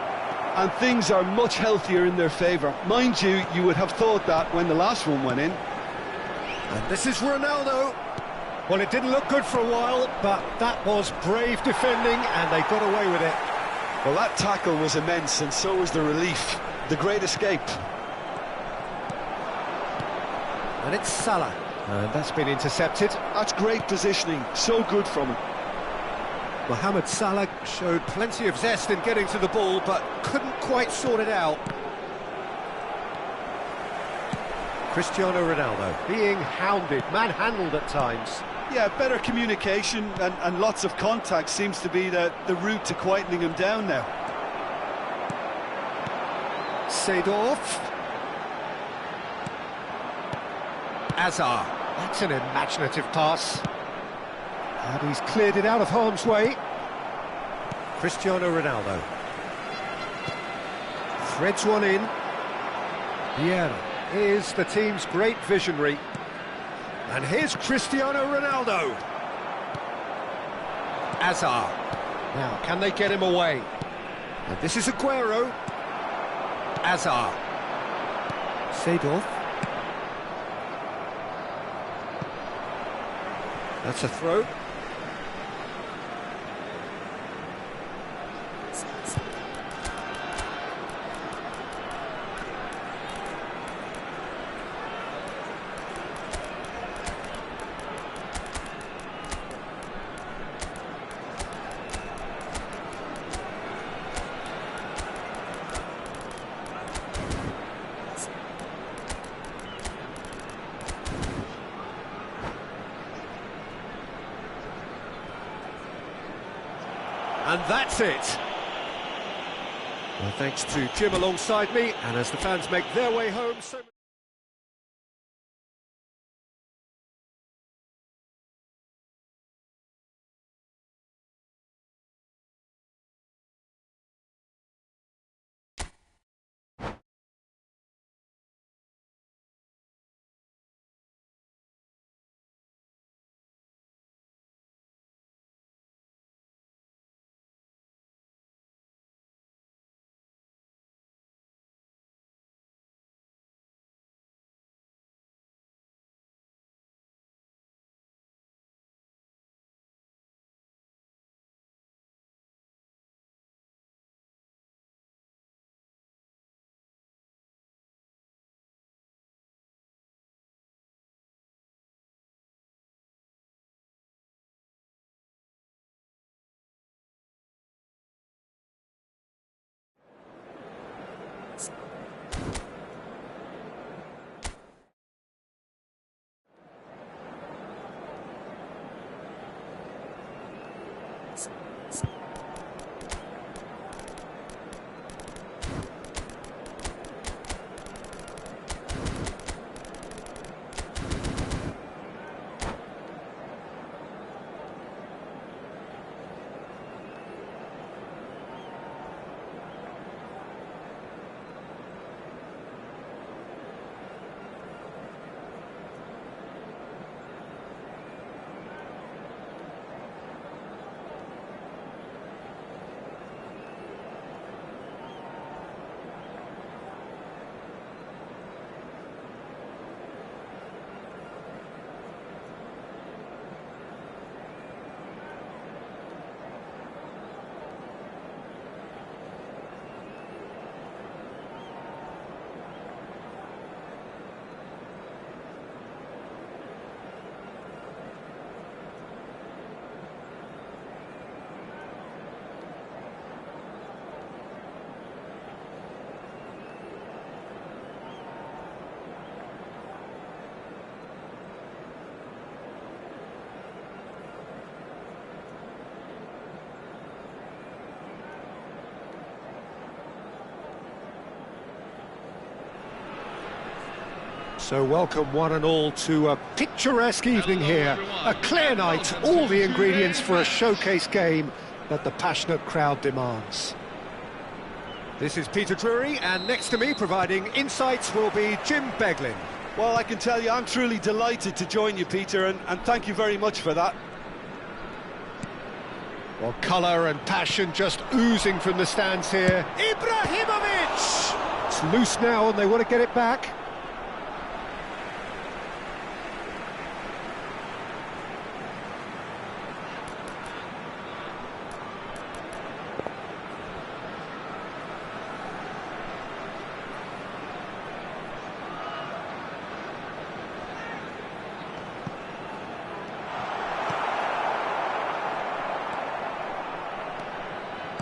Speaker 2: And things are much healthier in their favour. Mind you, you would have thought that when the last one went in.
Speaker 1: And this is Ronaldo. Well, it didn't look good for a while, but that was brave defending, and they got away with it.
Speaker 2: Well, that tackle was immense, and so was the relief. The great escape.
Speaker 1: And it's Salah. And that's been intercepted.
Speaker 2: That's great positioning. So good from him.
Speaker 1: Mohamed Salah showed plenty of zest in getting to the ball, but couldn't quite sort it out. Cristiano Ronaldo being hounded, manhandled at times.
Speaker 2: Yeah, better communication and lots of contact seems to be the route to quietening him down now.
Speaker 1: Seedorf. Hazard. That's an imaginative pass. And he's cleared it out of harm's way. Cristiano Ronaldo. Threads one in. Vieira is the team's great visionary. And here's Cristiano Ronaldo. Hazard. Now, can they get him away? And this is Aguero. Hazard. Seedorf. That's a throw. And that's it. Well, thanks to Jim alongside me, and as the fans make their way home, so... So welcome one and all to a picturesque evening here. A clear night, all the ingredients for a showcase game that the passionate crowd demands. This is Peter Drury, and next to me providing insights will be Jim Beglin.
Speaker 2: Well, I can tell you I'm truly delighted to join you, Peter, and thank you very much for that.
Speaker 1: Well, colour and passion just oozing from the stands here. Ibrahimovic! It's loose now and they want to get it back.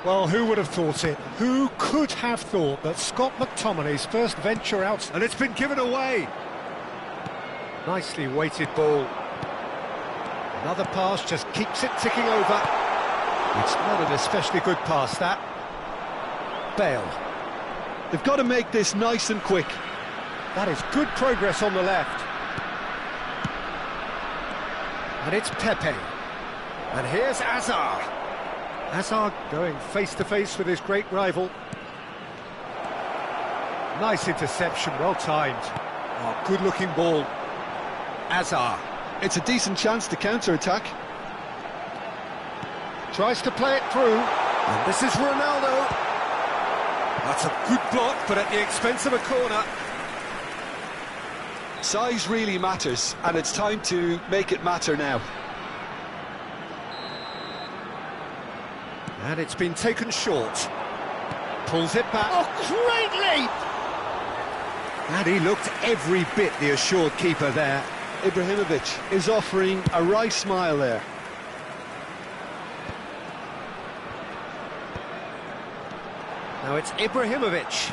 Speaker 1: Well, who would have thought it? Who could have thought that Scott McTominay's first venture out... And it's been given away! Nicely weighted ball. Another pass just keeps it ticking over. It's not an especially good pass, that. Bale.
Speaker 2: They've got to make this nice and quick.
Speaker 1: That is good progress on the left. And it's Pepe. And here's Azar. Hazard going face-to-face with his great rival. Nice interception, well timed. Oh, good-looking ball. Hazard.
Speaker 2: It's a decent chance to counter-attack.
Speaker 1: Tries to play it through. And this is Ronaldo. That's a good block, but at the expense of a corner.
Speaker 2: Size really matters, and it's time to make it matter now.
Speaker 1: And it's been taken short. Pulls it back. Oh, great leap! And he looked every bit the assured keeper there.
Speaker 2: Ibrahimovic is offering a wry smile there.
Speaker 1: Now it's Ibrahimovic.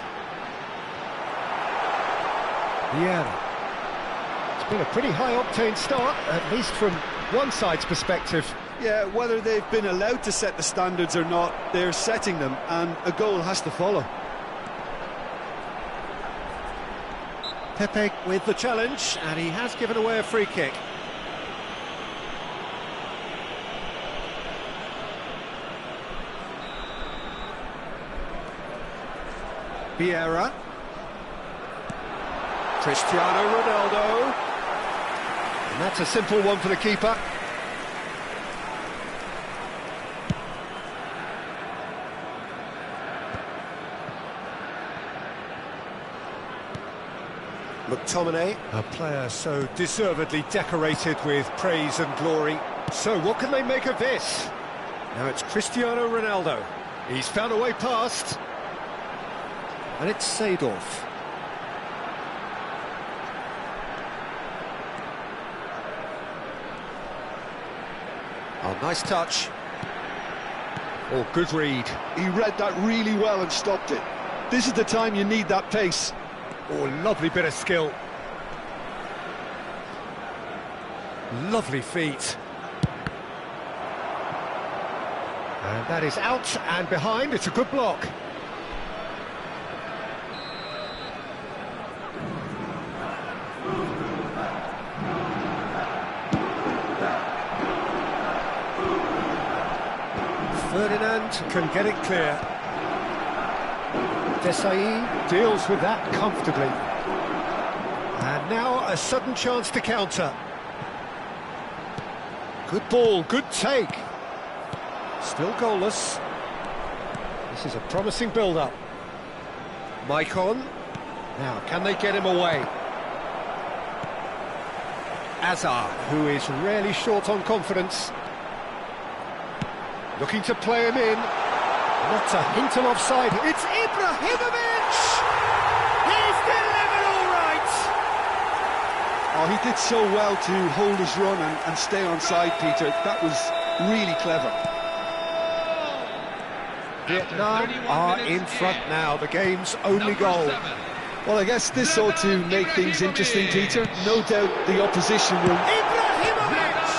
Speaker 1: Yeah. It's been a pretty high-octane start, at least from one side's perspective.
Speaker 2: Yeah, whether they've been allowed to set the standards or not, they're setting them, and a goal has to follow.
Speaker 1: Pepe with the challenge, and he has given away a free kick. Vieira. Cristiano Ronaldo. And that's a simple one for the keeper. McTominay, a player so deservedly decorated with praise and glory. So what can they make of this? Now it's Cristiano Ronaldo. He's found a way past. And it's Seedorf. Oh, nice touch. Oh, good read.
Speaker 2: He read that really well and stopped it. This is the time you need that pace.
Speaker 1: Oh, lovely bit of skill. Lovely feet. And that is out and behind. It's a good block. Ferdinand can get it clear. Desai deals with that comfortably. And now a sudden chance to counter. Good ball, good take. Still goalless. This is a promising build-up. Maicon. Now, can they get him away? Azar, who is rarely short on confidence. Looking to play him in. Not a hint of offside. It's Ibrahimovic! He's delivered all right!
Speaker 2: Oh, he did so well to hold his run and stay on side, Peter. That was really clever.
Speaker 1: Vietnam are in front now. The game's only goal.
Speaker 2: Well, I guess this ought to make things interesting, Peter. No doubt the opposition will...
Speaker 1: Ibrahimovic!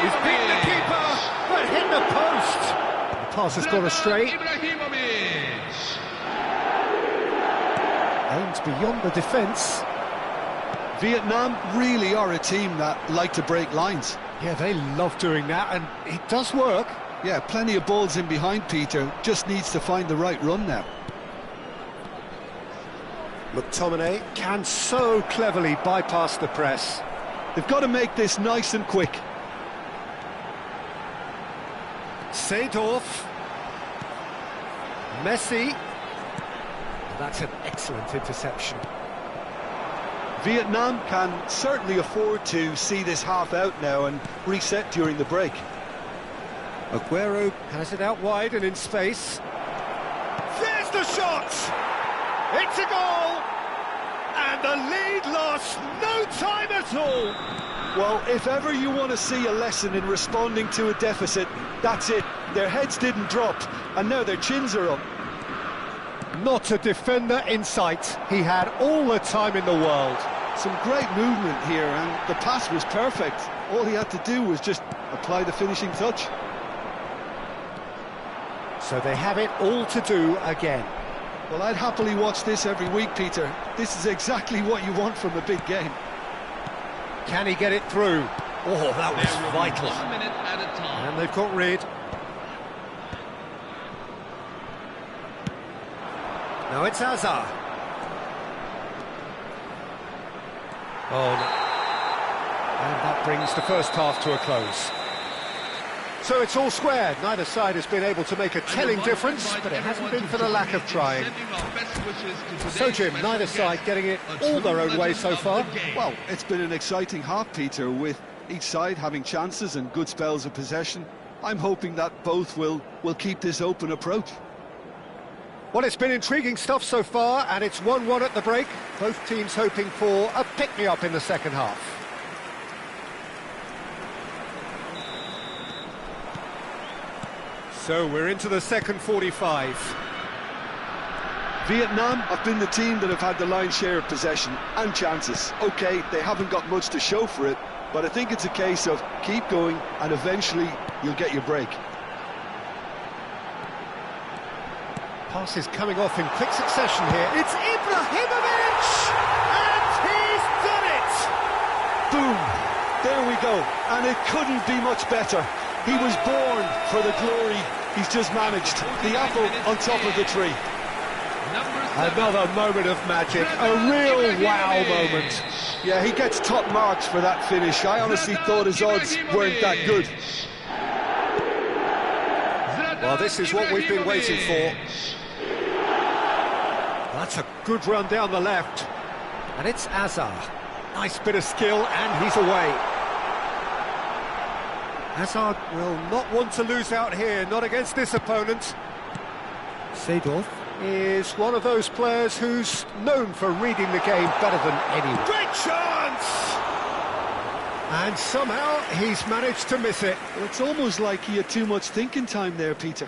Speaker 1: He's beaten the keeper, but hit the post. The pass has gone astray. Aims beyond the defence.
Speaker 2: Vietnam really are a team that like to break lines.
Speaker 1: Yeah, they love doing that, and it does work.
Speaker 2: Yeah, plenty of balls in behind, Peter. Just needs to find the right run now.
Speaker 1: McTominay can so cleverly bypass the press.
Speaker 2: They've got to make this nice and quick.
Speaker 1: Seedorf. Messi. That's an excellent interception.
Speaker 2: Vietnam can certainly afford to see this half out now and reset during the break.
Speaker 1: Aguero has it out wide and in space. There's the shot! It's a goal! And the lead lost no time at all!
Speaker 2: Well, if ever you want to see a lesson in responding to a deficit, that's it. Their heads didn't drop, and now their chins are up.
Speaker 1: Not a defender in sight. He had all the time in the world.
Speaker 2: Some great movement here, and the pass was perfect. All he had to do was just apply the finishing touch.
Speaker 1: So they have it all to do again.
Speaker 2: Well, I'd happily watch this every week, Peter. This is exactly what you want from a big game.
Speaker 1: Can he get it through? Oh, that was vital.
Speaker 3: 1 minute at a time.
Speaker 1: And they've got rid. Now it's Azar. Oh, no. And that brings the first half to a close. So it's all squared. Neither side has been able to make a telling difference, but it hasn't been for the lack of trying. So, Jim, neither side getting it all their own way so far.
Speaker 2: Well, it's been an exciting half, Peter, with each side having chances and good spells of possession. I'm hoping that both will keep this open approach.
Speaker 1: Well, it's been intriguing stuff so far, and it's 1-1 at the break. Both teams hoping for a pick-me-up in the second half. So we're into the second 45.
Speaker 2: Vietnam have been the team that have had the lion's share of possession and chances. OK, they haven't got much to show for it, but I think it's a case of keep going and eventually you'll get your break.
Speaker 1: Passes coming off in quick succession here. It's Ibrahimovic! And he's done it!
Speaker 2: Boom! There we go. And it couldn't be much better. He was born for the glory he's just managed. The apple on top of the tree.
Speaker 1: Another moment of magic, a real wow moment.
Speaker 2: Yeah, he gets top marks for that finish. I honestly thought his odds weren't that good.
Speaker 1: Well, this is what we've been waiting for. That's a good run down the left. And it's Azar. Nice bit of skill, and he's away. Hazard will not want to lose out here, not against this opponent. Seedorf is one of those players who's known for reading the game better than anyone. Great chance! And somehow he's managed to miss it.
Speaker 2: It's almost like he had too much thinking time there, Peter.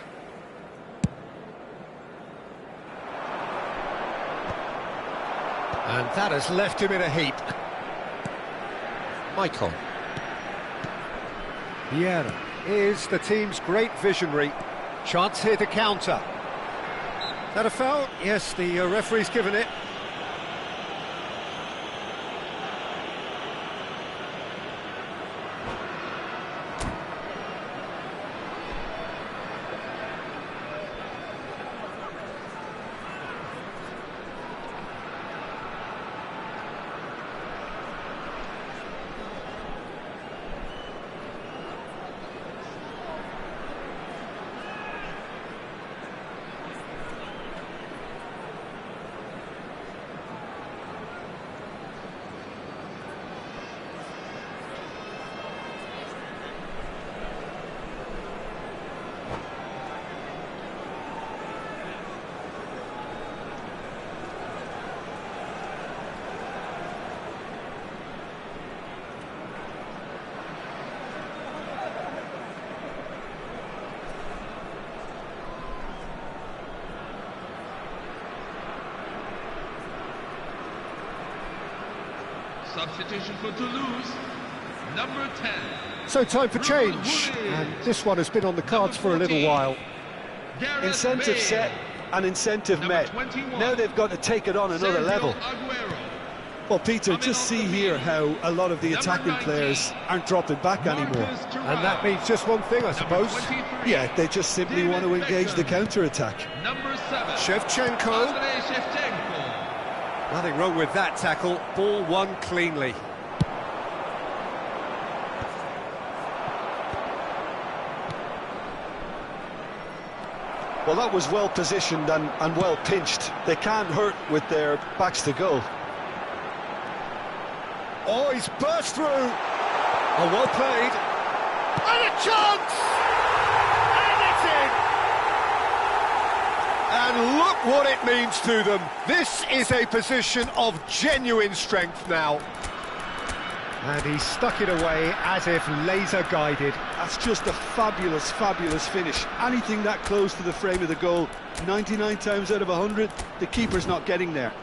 Speaker 1: And that has left him in a heap. Michael. Vieira is the team's great visionary. Chance here to counter. Is that a foul? Yes, the referee's given it.
Speaker 3: Substitution for Toulouse, number 10.
Speaker 1: So time for change, and this one has been on the cards for a little while.
Speaker 2: Incentive set and incentive met.
Speaker 3: 21.
Speaker 2: Now they've got to take it on another level. Well, Peter, just see here how a lot of the attacking players aren't dropping back anymore.
Speaker 1: And that means just one thing, I suppose.
Speaker 2: Yeah, they just simply want to engage the counter-attack.
Speaker 3: Number 7.
Speaker 1: Shevchenko. Nothing wrong with that tackle. Ball won cleanly.
Speaker 2: Well, that was well positioned and well pinched. They can't hurt with their backs to goal.
Speaker 1: Oh, he's burst through. Oh, well played. And a chance! And it's in! And look what it means to them. This is a position of genuine strength now. And he stuck it away as if laser guided.
Speaker 2: That's just a fabulous, fabulous finish. Anything that close to the frame of the goal, 99 times out of 100, the keeper's not getting there.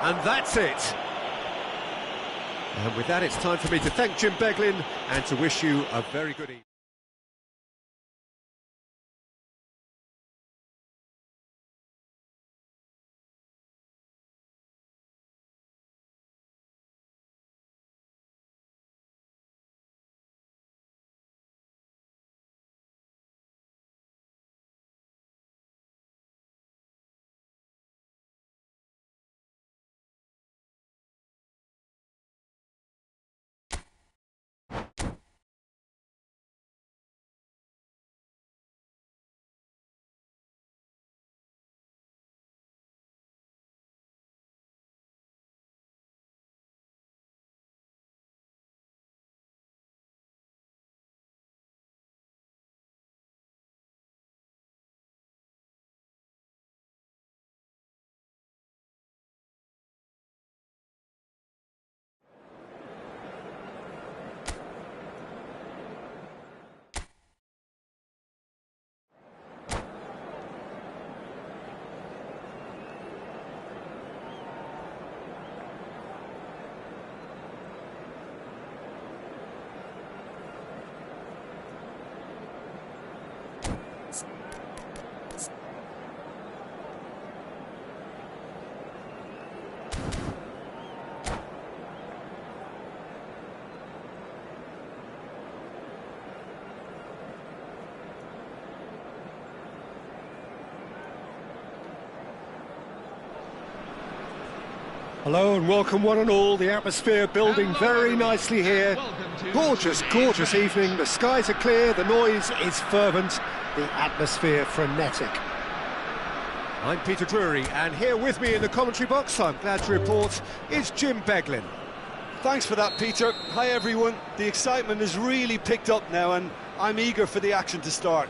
Speaker 1: And that's it. And with that, it's time for me to thank Jim Beglin and to wish you a very good evening. Hello and welcome one and all, the atmosphere building very nicely here. Gorgeous, gorgeous evening, the skies are clear, the noise is fervent, the atmosphere frenetic. I'm Peter Drury, and here with me in the commentary box, I'm glad to report, is Jim Beglin.
Speaker 2: Thanks for that, Peter. Hi everyone, the excitement has really picked up now and I'm eager for the action to start.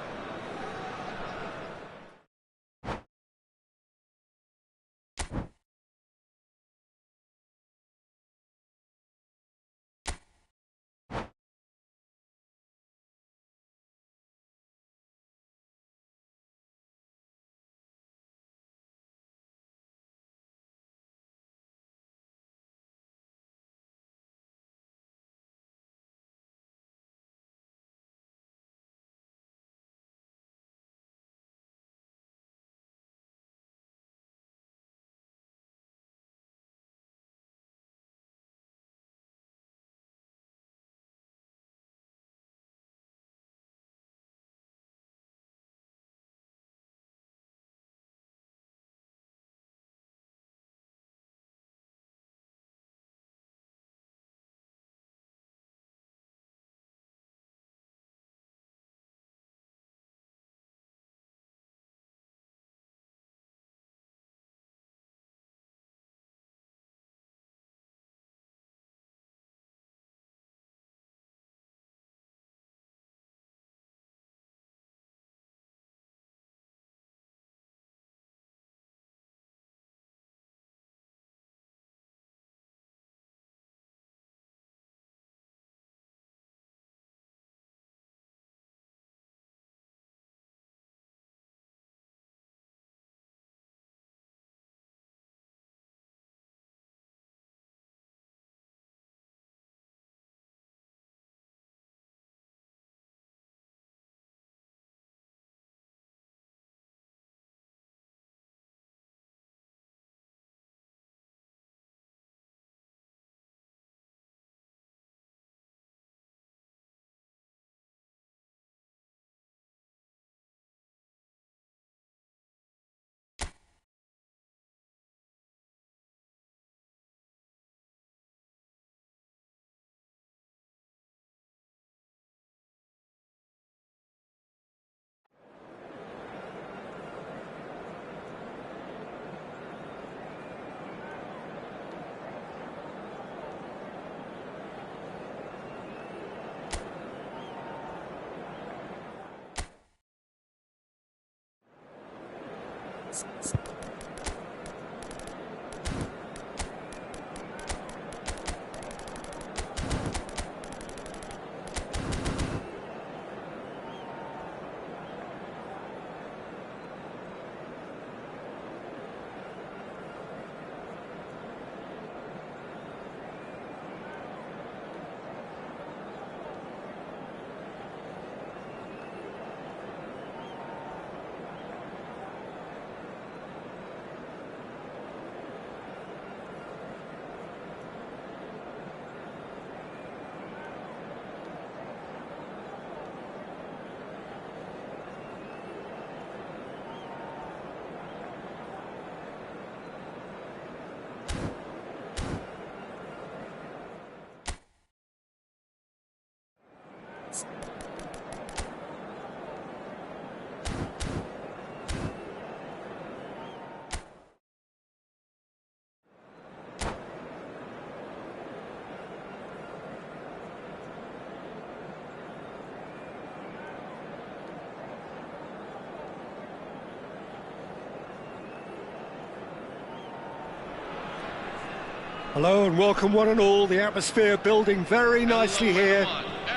Speaker 1: Hello and welcome one and all, the atmosphere building very nicely here.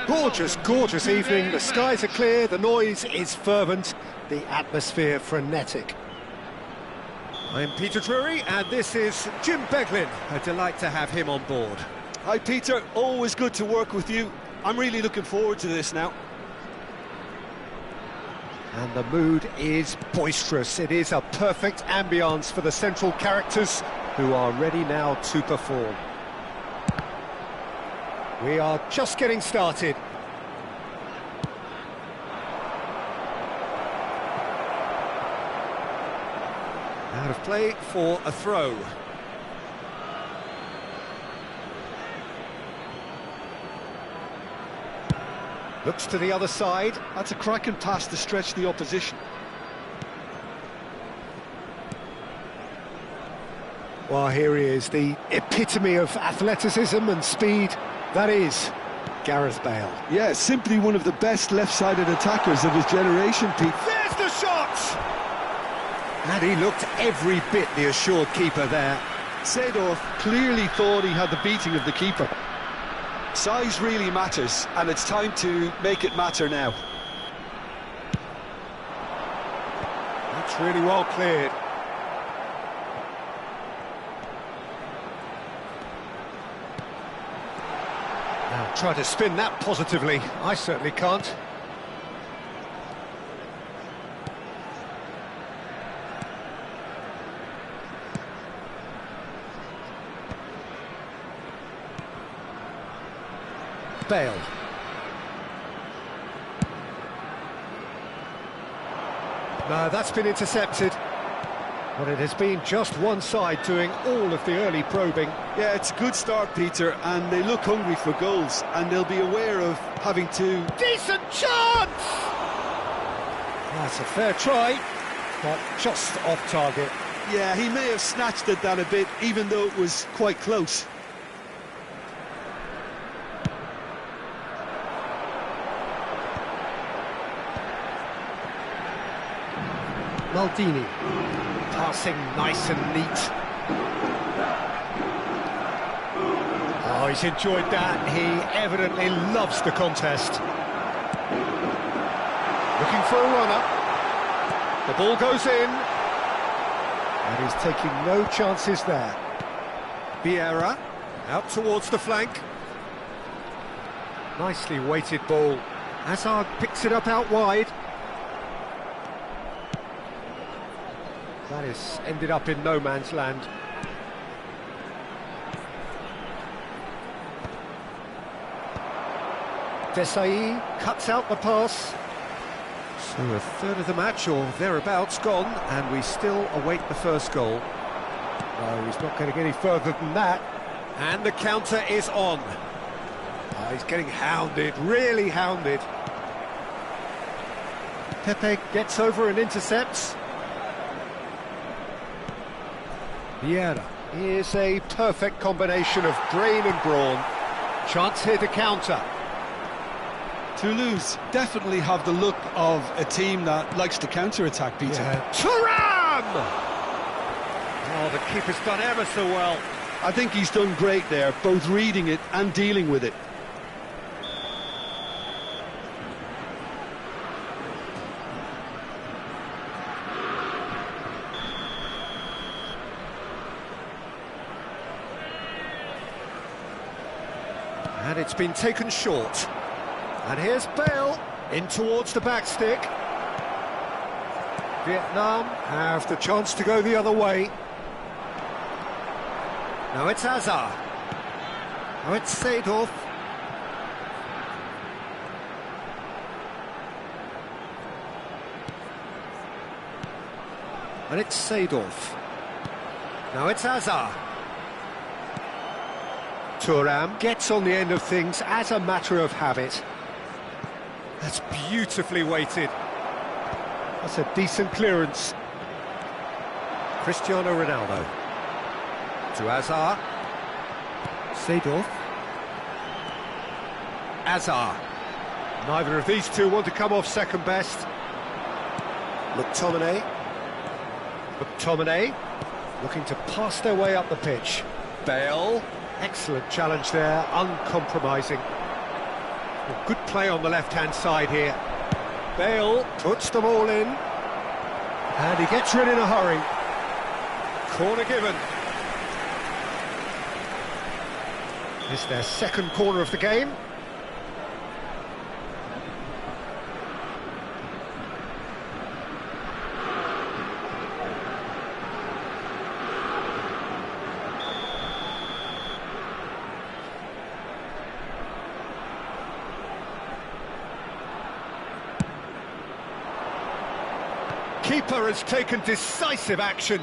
Speaker 1: Gorgeous, gorgeous evening, the skies are clear, the noise is fervent, the atmosphere frenetic. I'm Peter Drury and this is Jim Beglin, a delight to have him on board.
Speaker 2: Hi Peter, always good to work with you. I'm really looking forward to this now.
Speaker 1: And the mood is boisterous, it is a perfect ambience for the central characters who are ready now to perform. We are just getting started. Out of play for a throw. Looks to the other side.
Speaker 2: That's a cracking pass to stretch the opposition.
Speaker 1: Well, here he is, the epitome of athleticism and speed. That is Gareth Bale.
Speaker 2: Yeah, simply one of the best left-sided attackers of his generation, Pete.
Speaker 1: There's the shot! And he looked every bit the assured keeper there.
Speaker 2: Seedorf clearly thought he had the beating of the keeper. Size really matters, and it's time to make it matter now.
Speaker 1: That's really well cleared. Now try to spin that positively. I certainly can't. Bale. No, that's been intercepted. But it has been just one side doing all of the early probing.
Speaker 2: Yeah, it's a good start, Peter, and they look hungry for goals, and they'll be aware of having to...
Speaker 1: Decent chance! That's a fair try, but just off target.
Speaker 2: Yeah, he may have snatched at that a bit, even though it was quite close.
Speaker 1: Maldini, passing nice and neat. Oh, he's enjoyed that. He evidently loves the contest. Looking for a runner. The ball goes in. And he's taking no chances there. Vieira, out towards the flank. Nicely weighted ball. Hazard picks it up out wide. That has ended up in no man's land. Desai cuts out the pass. So a third of the match or thereabouts gone, and we still await the first goal. No, he's not going to get any further than that. And the counter is on. Oh, he's getting hounded, really hounded. Pepe gets over and intercepts. Vieira. Here's a perfect combination of brain and brawn. Chance here to counter.
Speaker 2: Toulouse definitely have the look of a team that likes to counter-attack, Peter.
Speaker 1: Yeah. Thuram! Oh, the keeper's done ever so well.
Speaker 2: I think he's done great there, both reading it and dealing with it.
Speaker 1: And it's been taken short. And here's Bale, in towards the back stick. Vietnam have the chance to go the other way. Now it's Hazard. Now it's Seedorf. And it's Seedorf. Now it's Hazard. Thuram gets on the end of things as a matter of habit. That's beautifully weighted. That's a decent clearance. Cristiano Ronaldo. To Hazard. Seedorf. Hazard. Neither of these two want to come off second best. McTominay. McTominay looking to pass their way up the pitch. Bale. Excellent challenge there, uncompromising. Well, good play on the left-hand side here. Bale puts them all in. And he gets rid in a hurry. Corner given. It's their second corner of the game. Keeper has taken decisive action.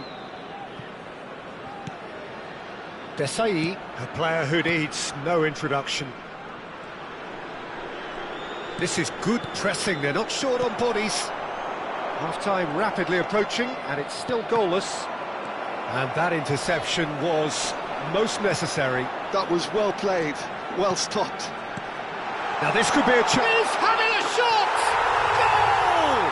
Speaker 1: Desai, a player who needs no introduction. This is good pressing, they're not short on bodies. Half-time rapidly approaching, and it's still goalless. And that interception was most necessary.
Speaker 2: That was well played, well stopped.
Speaker 1: Now this could be a chance. He's having a shot! Goal!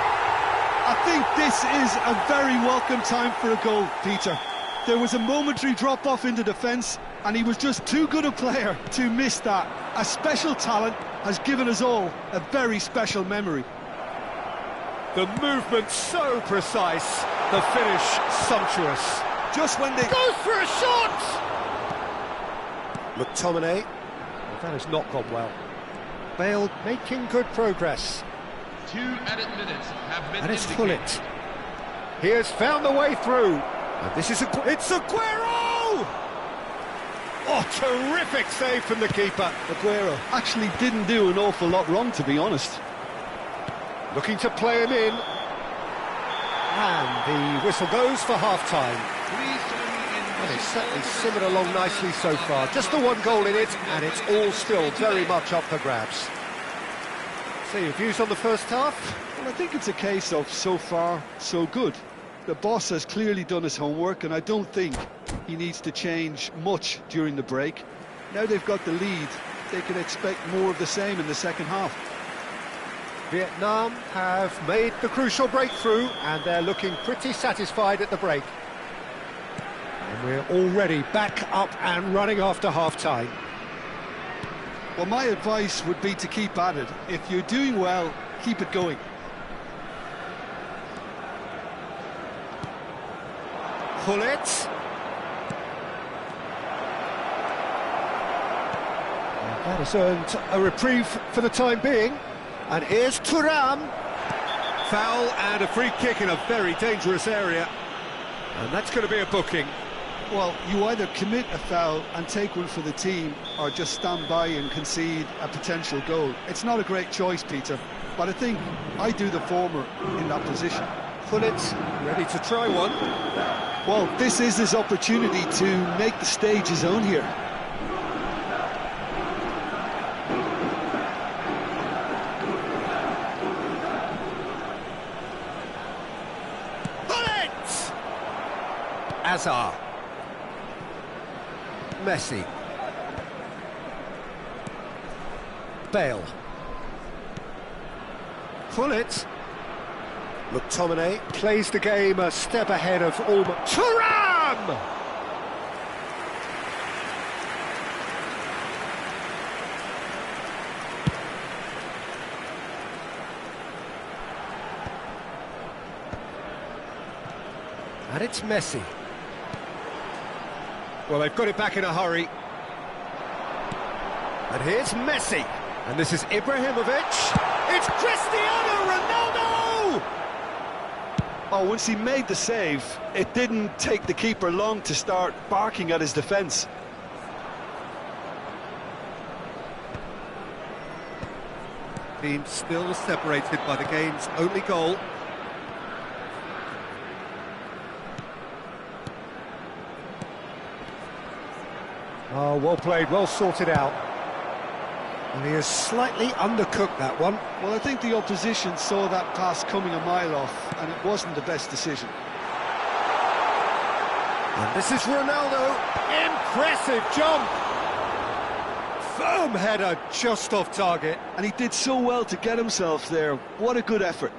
Speaker 2: I think this is a very welcome time for a goal, Peter. There was a momentary drop-off into defence, and he was just too good a player to miss that. A special talent has given us all a very special memory.
Speaker 1: The movement so precise, the finish sumptuous.
Speaker 2: Just when they...
Speaker 1: Goes for a shot! McTominay. Well, that has not gone well. Bale making good progress.
Speaker 3: 2 added minutes have been
Speaker 1: And it's
Speaker 3: indicated.
Speaker 1: Gullit. He has found the way through. And this is it's Aguero! Oh, terrific save from the keeper.
Speaker 2: Aguero actually didn't do an awful lot wrong, to be honest.
Speaker 1: Looking to play him in. And the whistle goes for half-time.
Speaker 3: Please join me in
Speaker 1: Well, it's
Speaker 3: wishing
Speaker 1: certainly
Speaker 3: all the
Speaker 1: simmered
Speaker 3: best
Speaker 1: along
Speaker 3: to
Speaker 1: nicely so
Speaker 3: our
Speaker 1: far. Just the one goal in it, and it's all still very much up for grabs. So your views on the first half?
Speaker 2: Well, I think it's a case of so far, so good. The boss has clearly done his homework, and I don't think he needs to change much during the break. Now they've got the lead, they can expect more of the same in the second half.
Speaker 1: Vietnam have made the crucial breakthrough, and they're looking pretty satisfied at the break. And we're already back up and running after half-time.
Speaker 2: Well, my advice would be to keep at it. If you're doing well, keep it going.
Speaker 1: Gullit. That has earned a reprieve for the time being. And here's Thuram. Foul and a free kick in a very dangerous area. And that's going to be a booking.
Speaker 2: Well, you either commit a foul and take one for the team, or just stand by and concede a potential goal. It's not a great choice, Peter, but I think I do the former in that position.
Speaker 1: Gullit ready to try one.
Speaker 2: Well, this is his opportunity to make the stage his own here.
Speaker 1: Gullit! Azar. Messi. Bale. Gullit. McTominay plays the game a step ahead of almost... Thuram! And it's Messi. Well, they've got it back in a hurry. And here's Messi. And this is Ibrahimovic. It's Cristiano Ronaldo!
Speaker 2: Oh, once he made the save, it didn't take the keeper long to start barking at his defence.
Speaker 1: Team still separated by the game's only goal. Oh, well played, well sorted out. And he has slightly undercooked that one.
Speaker 2: Well, I think the opposition saw that pass coming a mile off, and it wasn't the best decision.
Speaker 1: And this is Ronaldo. Impressive jump. Firm header just off target.
Speaker 2: And he did so well to get himself there. What a good effort.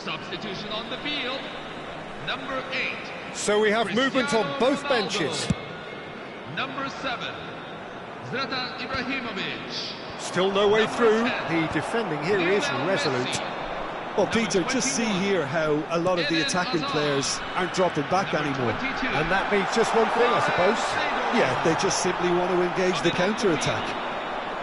Speaker 3: Substitution on the field. Number 8.
Speaker 1: So we have movement on
Speaker 3: Cristiano
Speaker 1: both
Speaker 3: Ronaldo.
Speaker 1: benches.
Speaker 3: Number 7. Zlatan Ibrahimovic.
Speaker 1: Still no way
Speaker 3: Number
Speaker 1: through.
Speaker 3: 10.
Speaker 1: The defending here is
Speaker 3: Lionel
Speaker 1: resolute.
Speaker 3: Messi.
Speaker 2: Well,
Speaker 3: Number
Speaker 2: Peter, just see
Speaker 3: 21.
Speaker 2: here how a lot of the
Speaker 3: Eden
Speaker 2: attacking
Speaker 3: Hazard.
Speaker 2: players aren't dropping back
Speaker 3: Number
Speaker 2: anymore.
Speaker 3: 22.
Speaker 1: And that means just one thing, I suppose.
Speaker 2: Yeah, they just simply want to engage the counter-attack.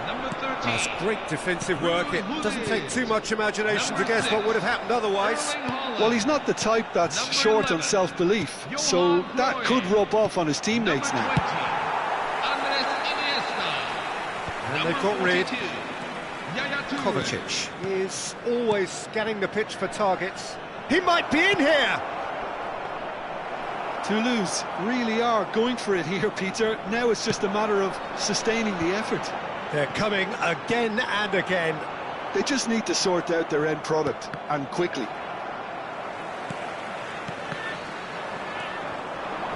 Speaker 3: Number 13.
Speaker 1: That's great defensive work. It doesn't take too much imagination to guess what would have happened otherwise.
Speaker 3: Erling Haaland.
Speaker 2: Well, he's not the type that's
Speaker 3: Number
Speaker 2: short on
Speaker 3: 11.
Speaker 2: self-belief, so
Speaker 3: Johan
Speaker 2: that
Speaker 3: Cruyff.
Speaker 2: could rub off on his teammates
Speaker 3: Number
Speaker 2: now.
Speaker 3: 20. Andres Iniesta.
Speaker 1: And
Speaker 3: Number
Speaker 1: they've got rid.
Speaker 3: 42. Yaya Toure.
Speaker 1: Kovacic is always scanning the pitch for targets. He might be in here!
Speaker 2: Toulouse really are going for it here, Peter. Now it's just a matter of sustaining the effort.
Speaker 1: They're coming again and again.
Speaker 2: They just need to sort out their end product, and quickly.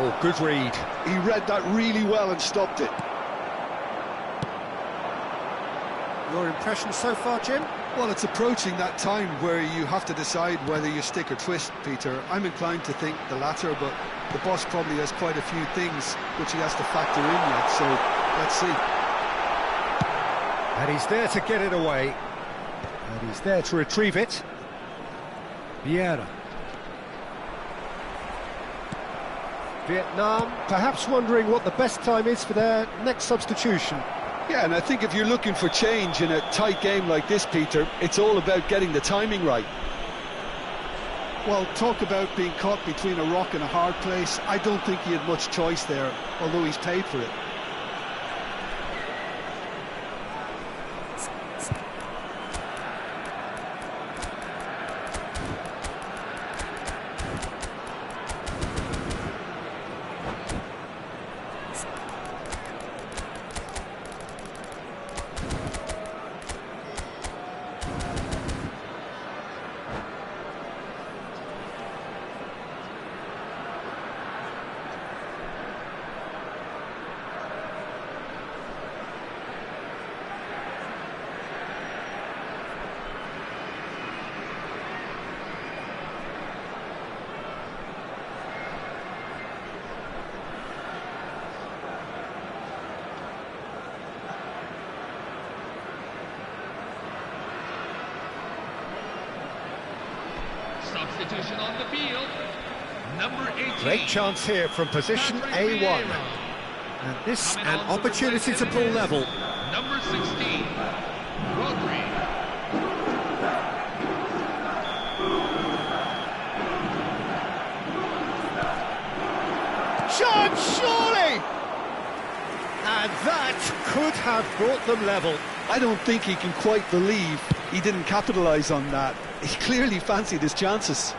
Speaker 1: Oh, good read.
Speaker 2: He read that really well and stopped it.
Speaker 1: Your impression so far, Jim?
Speaker 2: Well, it's approaching that time where you have to decide whether you stick or twist, Peter. I'm inclined to think the latter, but the boss probably has quite a few things which he has to factor in yet, so let's see.
Speaker 1: And he's there to get it away. And he's there to retrieve it. Vieira. Vietnam perhaps wondering what the best time is for their next substitution.
Speaker 2: Yeah, and I think if you're looking for change in a tight game like this, Peter, it's all about getting the timing right. Well, talk about being caught between a rock and a hard place. I don't think he had much choice there, although he's paid for it.
Speaker 3: Substitution on the field. Number 18.
Speaker 1: Great chance here from position
Speaker 3: Andre
Speaker 1: A1.
Speaker 3: Vieira.
Speaker 1: And this
Speaker 3: Coming
Speaker 1: an
Speaker 3: on to
Speaker 1: opportunity
Speaker 3: replace
Speaker 1: to pull
Speaker 3: him
Speaker 1: level.
Speaker 3: is Number 16. Rodri.
Speaker 1: Shot, surely! And that could have brought them level.
Speaker 2: I don't think he can quite believe he didn't capitalise on that. He clearly fancied his chances.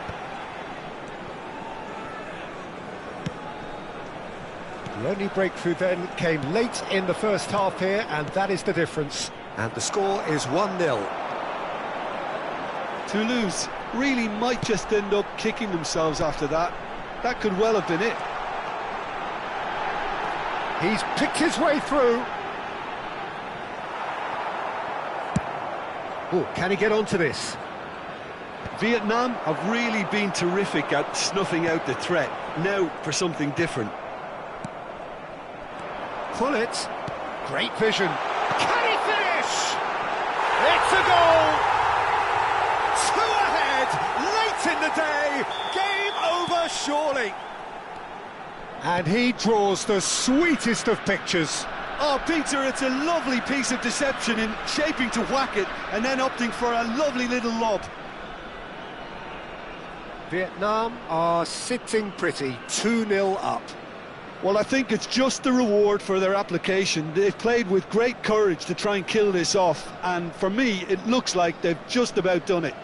Speaker 1: The only breakthrough then came late in the first half here, and that is the difference. And the score is 1-0.
Speaker 2: Toulouse really might just end up kicking themselves after that. That could well have been it.
Speaker 1: He's picked his way through. Oh, can he get onto this?
Speaker 2: Vietnam have really been terrific at snuffing out the threat. Now for something different.
Speaker 1: Pull it. Great vision. Can he finish? It's a goal! 2 ahead, late in the day. Game over, surely. And he draws the sweetest of pictures.
Speaker 2: Oh, Peter, it's a lovely piece of deception in shaping to whack it and then opting for a lovely little lob.
Speaker 1: Vietnam are sitting pretty, 2-0 up.
Speaker 2: Well, I think it's just the reward for their application. They've played with great courage to try and kill this off, and for me, it looks like they've just about done it.